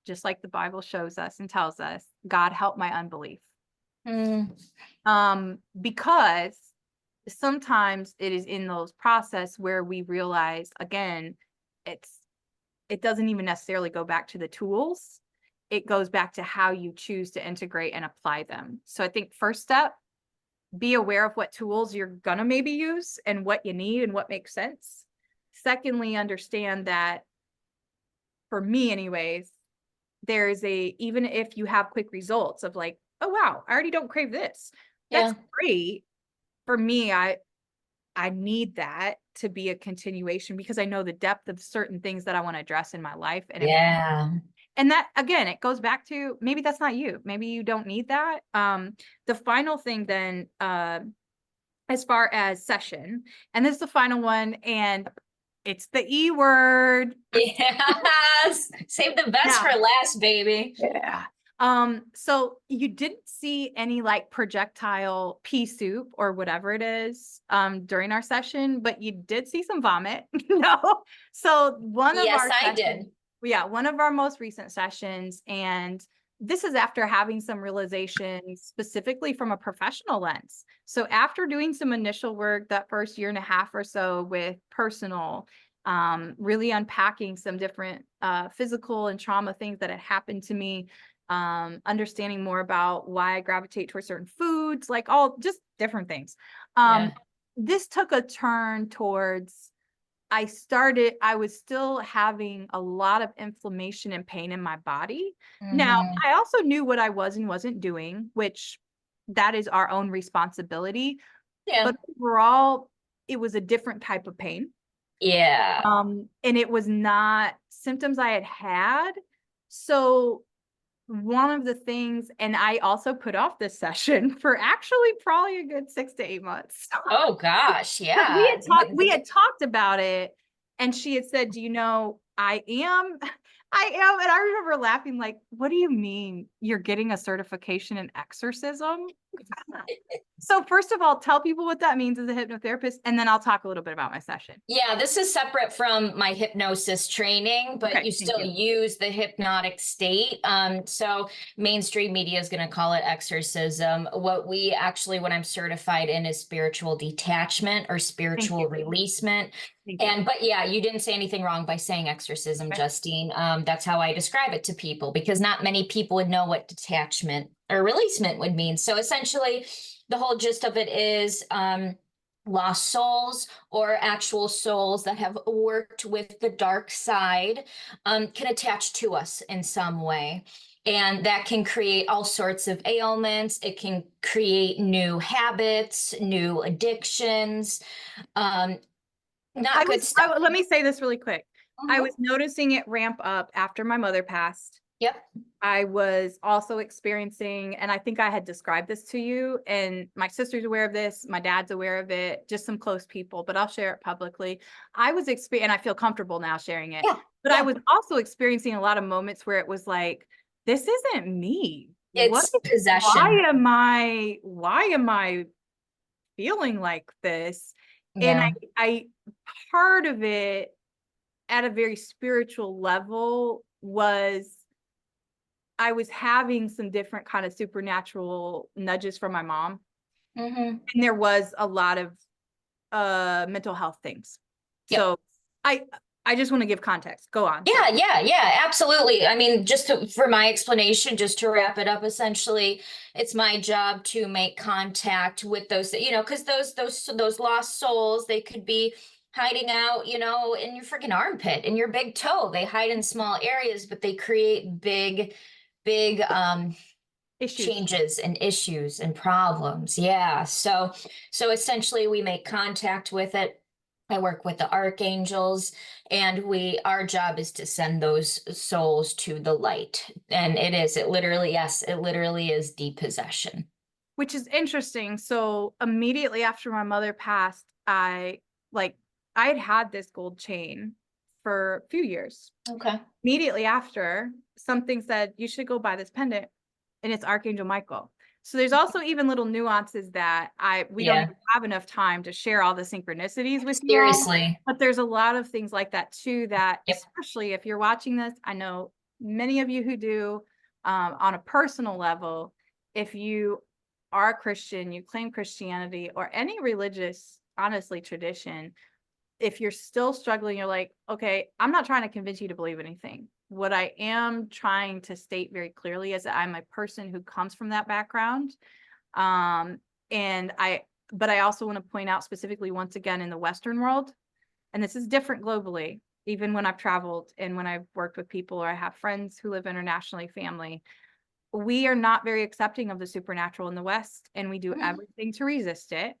S1: just like the Bible shows us and tells us, God help my unbelief.
S2: Mm,
S1: Because sometimes it is in those process where we realize, again, it doesn't even necessarily go back to the tools. It goes back to how you choose to integrate and apply them. So I think first step, be aware of what tools you're gonna maybe use and what you need and what makes sense. Secondly, understand that, for me anyways, there's even if you have quick results of like, oh wow, I already don't crave this. That's
S2: yeah.
S1: great. For me, I need that to be a continuation because I know the depth of certain things that I want to address in my life.
S2: Yeah.
S1: And that, again, it goes back to, maybe that's not you. Maybe you don't need that. The final thing then, as far as session, and this is the final one, and it's the E word.
S2: Yes. Save the best
S1: Now,
S2: for last, baby.
S1: yeah. So you didn't see any like projectile pea soup or whatever it is during our session, but you did see some vomit. No. So one of
S2: Yes,
S1: our
S2: I
S1: sessions,
S2: did.
S1: yeah, one of our most recent sessions, and this is after having some realizations specifically from a professional lens. So after doing some initial work that first year and a half or so with personal, really unpacking some different physical and trauma things that had happened to me, understanding more about why I gravitate towards certain foods, like all just different things.
S2: Yeah.
S1: This took a turn towards, I was still having a lot of inflammation and pain in my body. Now,
S2: Hmm.
S1: I also knew what I was and wasn't doing, which that is our own responsibility.
S2: Yeah.
S1: But overall, it was a different type of pain.
S2: Yeah.
S1: And it was not symptoms I had had. So one of the things, and I also put off this session for actually probably a good 6 to 8 months.
S2: Oh gosh.
S1: Because
S2: Yeah.
S1: we had talked about it, and she had said, do you know, I am, and I remember laughing, like, what do you mean you're getting a certification in exorcism? So first of all, tell people what that means as a hypnotherapist, and then I'll talk a little bit about my session.
S2: Yeah, this is separate from my hypnosis training, but
S1: Okay,
S2: you
S1: thank
S2: still
S1: you.
S2: use the hypnotic state. So mainstream media is going to call it exorcism. What I'm certified in is spiritual detachment or
S1: Thank
S2: spiritual
S1: you.
S2: releasement.
S1: Thank you.
S2: But yeah, you didn't say anything wrong by saying exorcism,
S1: Okay.
S2: Justine. That's how I describe it to people because not many people would know what detachment or releasement would mean. So essentially, the whole gist of it is, lost souls or actual souls that have worked with the dark side, can attach to us in some way. And that can create all sorts of ailments. It can create new habits, new addictions, um, not good stuff.
S1: Let me say this really quick. I
S2: Mhm.
S1: was noticing it ramp up after my mother passed.
S2: Yep.
S1: I was also experiencing, and I think I had described this to you, and my sister's aware of this, my dad's aware of it, just some close people, but I'll share it publicly. And I feel comfortable now sharing it,
S2: Yeah.
S1: but I
S2: Yeah.
S1: was also experiencing a lot of moments where it was like, this isn't me.
S2: It's possession.
S1: Why am I feeling like this? And
S2: Yeah.
S1: I part of it at a very spiritual level was I was having some different kind of supernatural nudges from my mom.
S2: Hmm.
S1: And there was a lot of mental health things.
S2: Yep.
S1: So I I just want to give context. Go on,
S2: Yeah,
S1: sorry.
S2: yeah, yeah, absolutely. I mean, for my explanation, just to wrap it up, essentially, it's my job to make contact with those, because those lost souls, they could be hiding out, in your freaking armpit, in your big toe. They hide in small areas, but they create big
S1: Issues.
S2: changes and issues and problems. Yeah. So essentially we make contact with it. I work with the archangels and our job is to send those souls to the light. And it literally is depossession.
S1: Which is interesting. So immediately after my mother passed, like I had this gold chain for a few years.
S2: Okay.
S1: Immediately after, something said, you should go buy this pendant, and it's Archangel Michael. So there's also even little nuances that we don't
S2: Yeah.
S1: even have enough time to share all the synchronicities with you all.
S2: Seriously.
S1: But there's a lot of things like that too, that
S2: Yep.
S1: especially if you're watching this, I know many of you who do, on a personal level, if you are a Christian, you claim Christianity or any religious, honestly, tradition, if you're still struggling, you're like, okay, I'm not trying to convince you to believe anything. What I am trying to state very clearly is that I'm a person who comes from that background. Um, and but I also want to point out specifically, once again, in the Western world, and this is different globally, even when I've traveled and when I've worked with people or I have friends who live internationally, family, we are not very accepting of the supernatural in the West, and we do everything to resist it.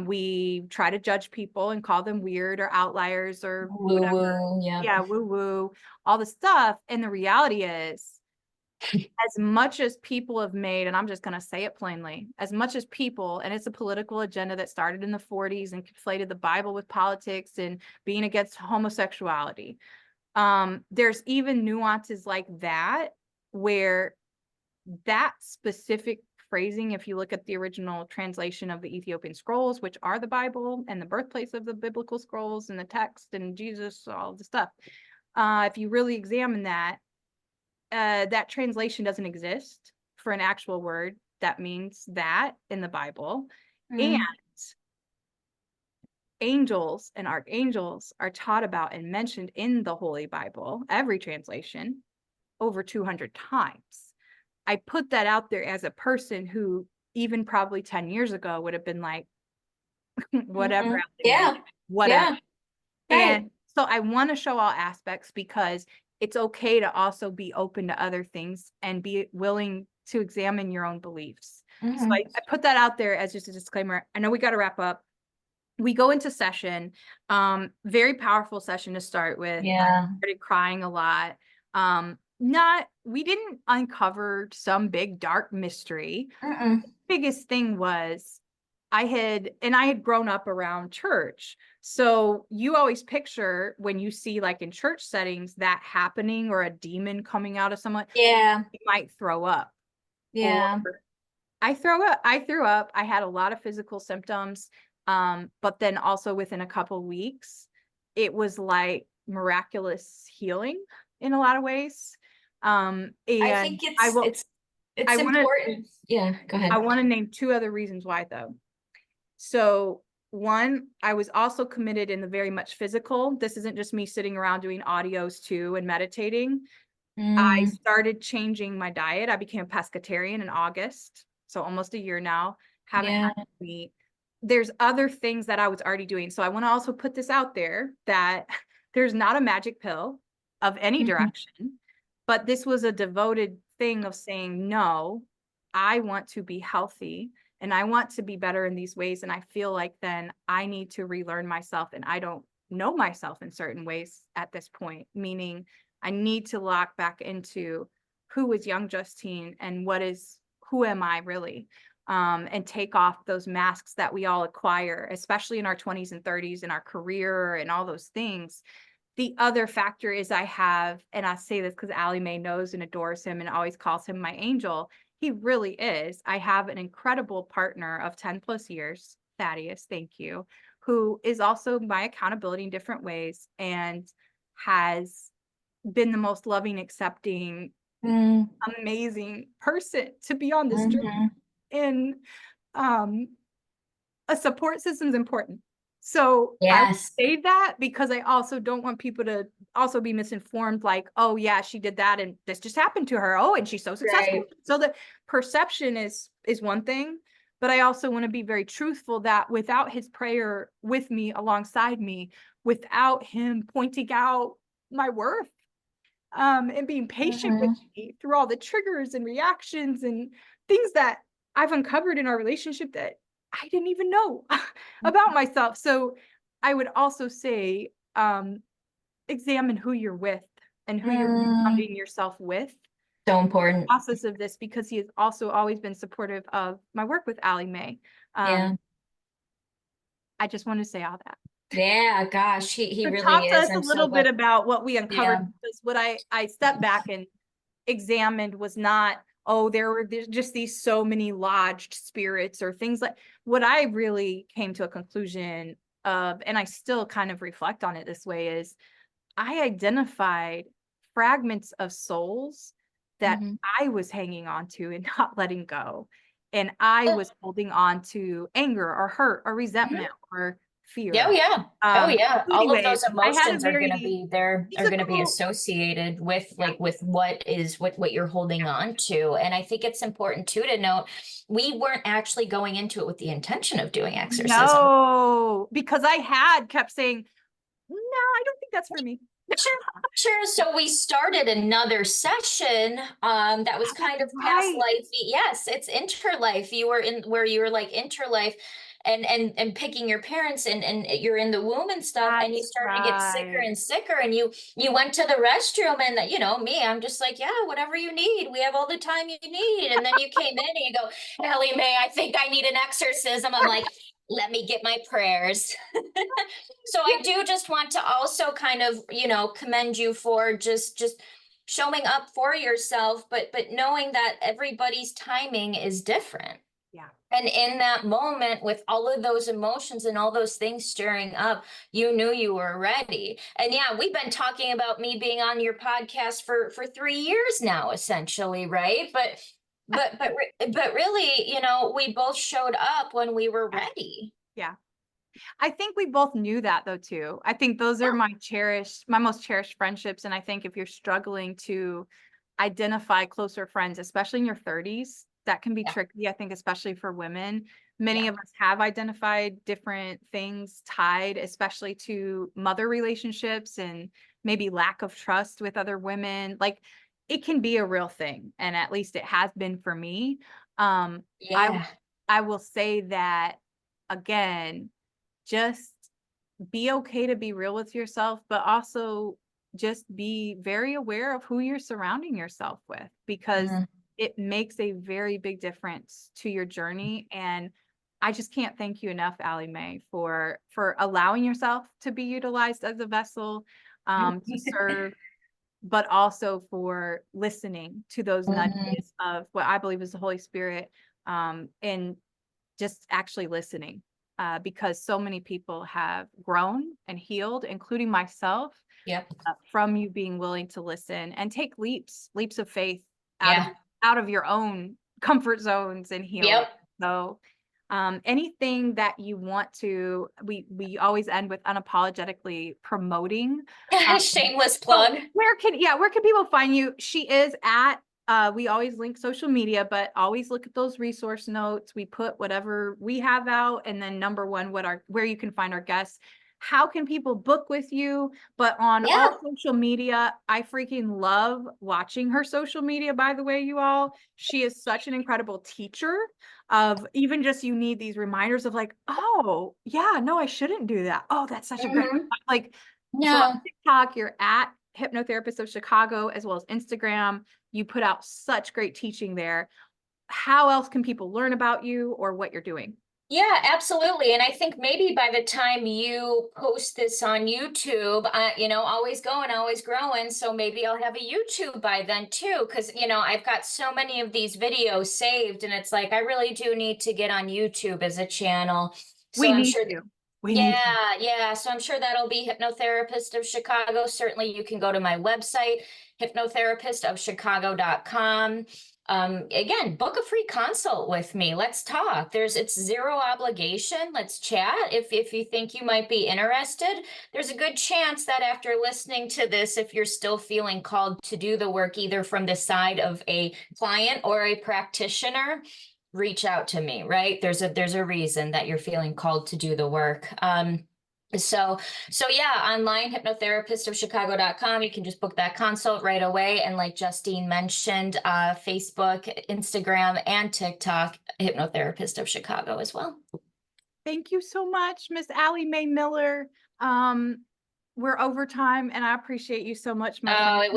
S1: We try to judge people and call them weird or outliers or
S2: Woo
S1: whatever.
S2: woo. Yeah.
S1: Yeah, woo woo, all the stuff. And the reality is, as much as people have made, and I'm just going to say it plainly, as much as people, and it's a political agenda that started in the 40s and conflated the Bible with politics and being against homosexuality. There's even nuances like that, where that specific phrasing, if you look at the original translation of the Ethiopian scrolls, which are the Bible and the birthplace of the biblical scrolls and the text and Jesus, all the stuff, if you really examine that, that translation doesn't exist for an actual word that means that in the Bible. And angels and archangels are taught about and mentioned in the Holy Bible, every translation, over 200 times. I put that out there as a person who, even probably 10 years ago, would have been like, whatever,
S2: Yeah.
S1: whatever.
S2: Yeah. Right.
S1: And so I want to show all aspects, because it's okay to also be open to other things and be willing to examine your own beliefs. So I put that out there as just a disclaimer. I know we got to wrap up. We go into session, very powerful session to start with.
S2: Yeah.
S1: I started crying a lot. We didn't uncover some big dark mystery. The biggest thing was, I had grown up around church. So you always picture, when you see like in church settings that happening, or a demon coming out of someone,
S2: Yeah.
S1: you might throw up.
S2: Yeah.
S1: Or I threw up. I had a lot of physical symptoms. But then also within a couple weeks, it was like miraculous healing in a lot of ways.
S2: I
S1: And
S2: think
S1: I will,
S2: it's
S1: I want to,
S2: important. Yeah, go ahead.
S1: I want to name two other reasons why, though. So one, I was also committed in the very much physical. This isn't just me sitting around doing audios too and meditating. I started changing my diet. I became a pescatarian in August, so almost a year now. Haven't
S2: Yeah.
S1: had meat. There's other things that I was already doing. So I want to also put this out there, that there's not a magic pill of any direction, but this was a devoted thing of saying, no, I want to be healthy and I want to be better in these ways. And I feel like then I need to relearn myself, and I don't know myself in certain ways at this point, meaning I need to lock back into who is young Justine and who am I really? And take off those masks that we all acquire, especially in our 20s and 30s, in our career and all those things. The other factor is, and I say this because Allie Mae knows and adores him and always calls him my angel. He really is. I have an incredible partner of 10 plus years, Thaddeus, thank you, who is also my accountability in different ways, and has been the most loving, accepting, amazing person to be on this journey. And a support system is important. So I
S2: Yes.
S1: say that because I also don't want people to also be misinformed, like, oh yeah, she did that and this just happened to her. Oh, and she's so successful.
S2: Right.
S1: So the perception is one thing, but I also want to be very truthful that without his prayer with me, alongside me, without him pointing out my worth, and being patient with me through all the triggers and reactions and things that I've uncovered in our relationship that I didn't even know about myself. So I would also say, examine who you're with and who you're surrounding yourself with.
S2: So important.
S1: Process of this, because he has also always been supportive of my work with Allie Mae.
S2: Yeah.
S1: I just want to say all that.
S2: Yeah, gosh, he
S1: So
S2: really
S1: talk to
S2: is.
S1: us a
S2: I'm so
S1: little bit
S2: glad.
S1: about what we uncovered,
S2: Yeah.
S1: because what I stepped back and examined was not, oh, there's just these so many lodged spirits or things like. What I really came to a conclusion of, and I still kind of reflect on it this way, is I identified fragments of souls that
S2: Mhm.
S1: I was hanging on to and not letting go. And I was holding on to anger or hurt or
S2: Mhm.
S1: resentment or
S2: Oh
S1: fear.
S2: yeah. Oh yeah.
S1: So
S2: All of
S1: anyways,
S2: those
S1: I had a
S2: emotions are gonna
S1: very
S2: be there, are gonna be
S1: physical,
S2: associated with
S1: yeah,
S2: like with what you're holding on to. And I think it's important too to note we weren't actually going into it with the intention of doing exorcism.
S1: no, because I had kept saying, no, I don't think that's for me.
S2: Sure, sure. So we started another session that was
S1: That's
S2: kind of past
S1: right.
S2: life. Yes, it's interlife. You were in where you were like interlife and picking your parents and you're in the womb and stuff and you
S1: That's
S2: started to get sicker
S1: right.
S2: and sicker and you went to the restroom and that me, I'm just like, yeah, whatever you need. We have all the time you need. And then you came in and you go, Ellie Mae, I think I need an exorcism. I'm like, let me get my prayers. So
S1: Yeah.
S2: I do just want to also kind of, commend you for just showing up for yourself, but knowing that everybody's timing is different.
S1: Yeah.
S2: And in that moment, with all of those emotions and all those things stirring up, you knew you were ready. And yeah, we've been talking about me being on your podcast for 3 years now, essentially, right? But really, we both showed up when we were
S1: Yeah.
S2: ready.
S1: Yeah. I think we both knew that though too. I think those are my most cherished friendships. And I think if you're struggling to identify closer friends, especially in your 30s, that can be
S2: Yeah,
S1: tricky. I think especially for women. Many
S2: yeah,
S1: of us have identified different things tied, especially to mother relationships and maybe lack of trust with other women. Like it can be a real thing, and at least it has been for me. Um, I
S2: yeah.
S1: I will say that again, just be okay to be real with yourself, but also just be very aware of who you're surrounding yourself with, because
S2: Mm.
S1: it makes a very big difference to your journey. And I just can't thank you enough, Allie Mae, for allowing yourself to be utilized as a vessel to serve, but also for listening to those
S2: Mhm.
S1: nudges of what I believe is the Holy Spirit, and just actually listening, because so many people have grown and healed, including myself,
S2: Yep.
S1: from you being willing to listen and take leaps of faith out of
S2: Yeah.
S1: out of your own comfort zones and healing.
S2: Yep.
S1: So, anything that you want to, we always end with unapologetically promoting. Um,
S2: Shameless
S1: so
S2: plug.
S1: where can people find you? She is at, we always link social media, but always look at those resource notes. We put whatever we have out, and then number one, where you can find our guests. How can people book with you? But on
S2: Yeah.
S1: all social media, I freaking love watching her social media, by the way, you all. She is such an incredible teacher of, even just, you need these reminders of like, oh, yeah, no, I shouldn't do that. Oh, that's such a great,
S2: Hmm.
S1: like, so on
S2: No.
S1: TikTok, you're at Hypnotherapist of Chicago, as well as Instagram. You put out such great teaching there. How else can people learn about you or what you're doing?
S2: Yeah, absolutely. And I think maybe by the time you post this on YouTube, always going, always growing. So maybe I'll have a YouTube by then too, because, I've got so many of these videos saved and it's like, I really do need to get on YouTube as a channel. So
S1: We
S2: I'm
S1: need
S2: sure.
S1: you. We need you.
S2: Yeah, yeah. So I'm sure that'll be Hypnotherapist of Chicago. Certainly you can go to my website, hypnotherapistofchicago.com. Again, book a free consult with me. Let's talk. It's zero obligation. Let's chat. If you think you might be interested, there's a good chance that after listening to this, if you're still feeling called to do the work, either from the side of a client or a practitioner, reach out to me, right? There's a reason that you're feeling called to do the work. So yeah, online hypnotherapistofchicago.com. You can just book that consult right away. And like Justine mentioned, Facebook, Instagram, and TikTok, Hypnotherapist of Chicago as well.
S1: Thank you so much, Miss Allie Mae Miller. Um, we're over time, and I appreciate you so much, my
S2: Oh,
S1: friend.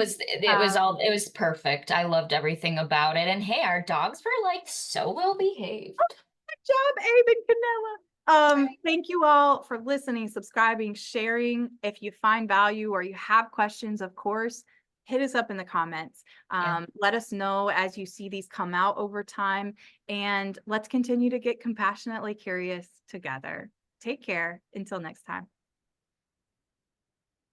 S2: it was perfect. I loved everything about it. And hey, our dogs were like so well behaved.
S1: Good job, Abe and Canella. Thank you all for listening, subscribing, sharing. If you find value or you have questions, of course, hit us up in the comments.
S2: Yeah.
S1: Let us know as you see these come out over time, and let's continue to get compassionately curious together. Take care. Until next time.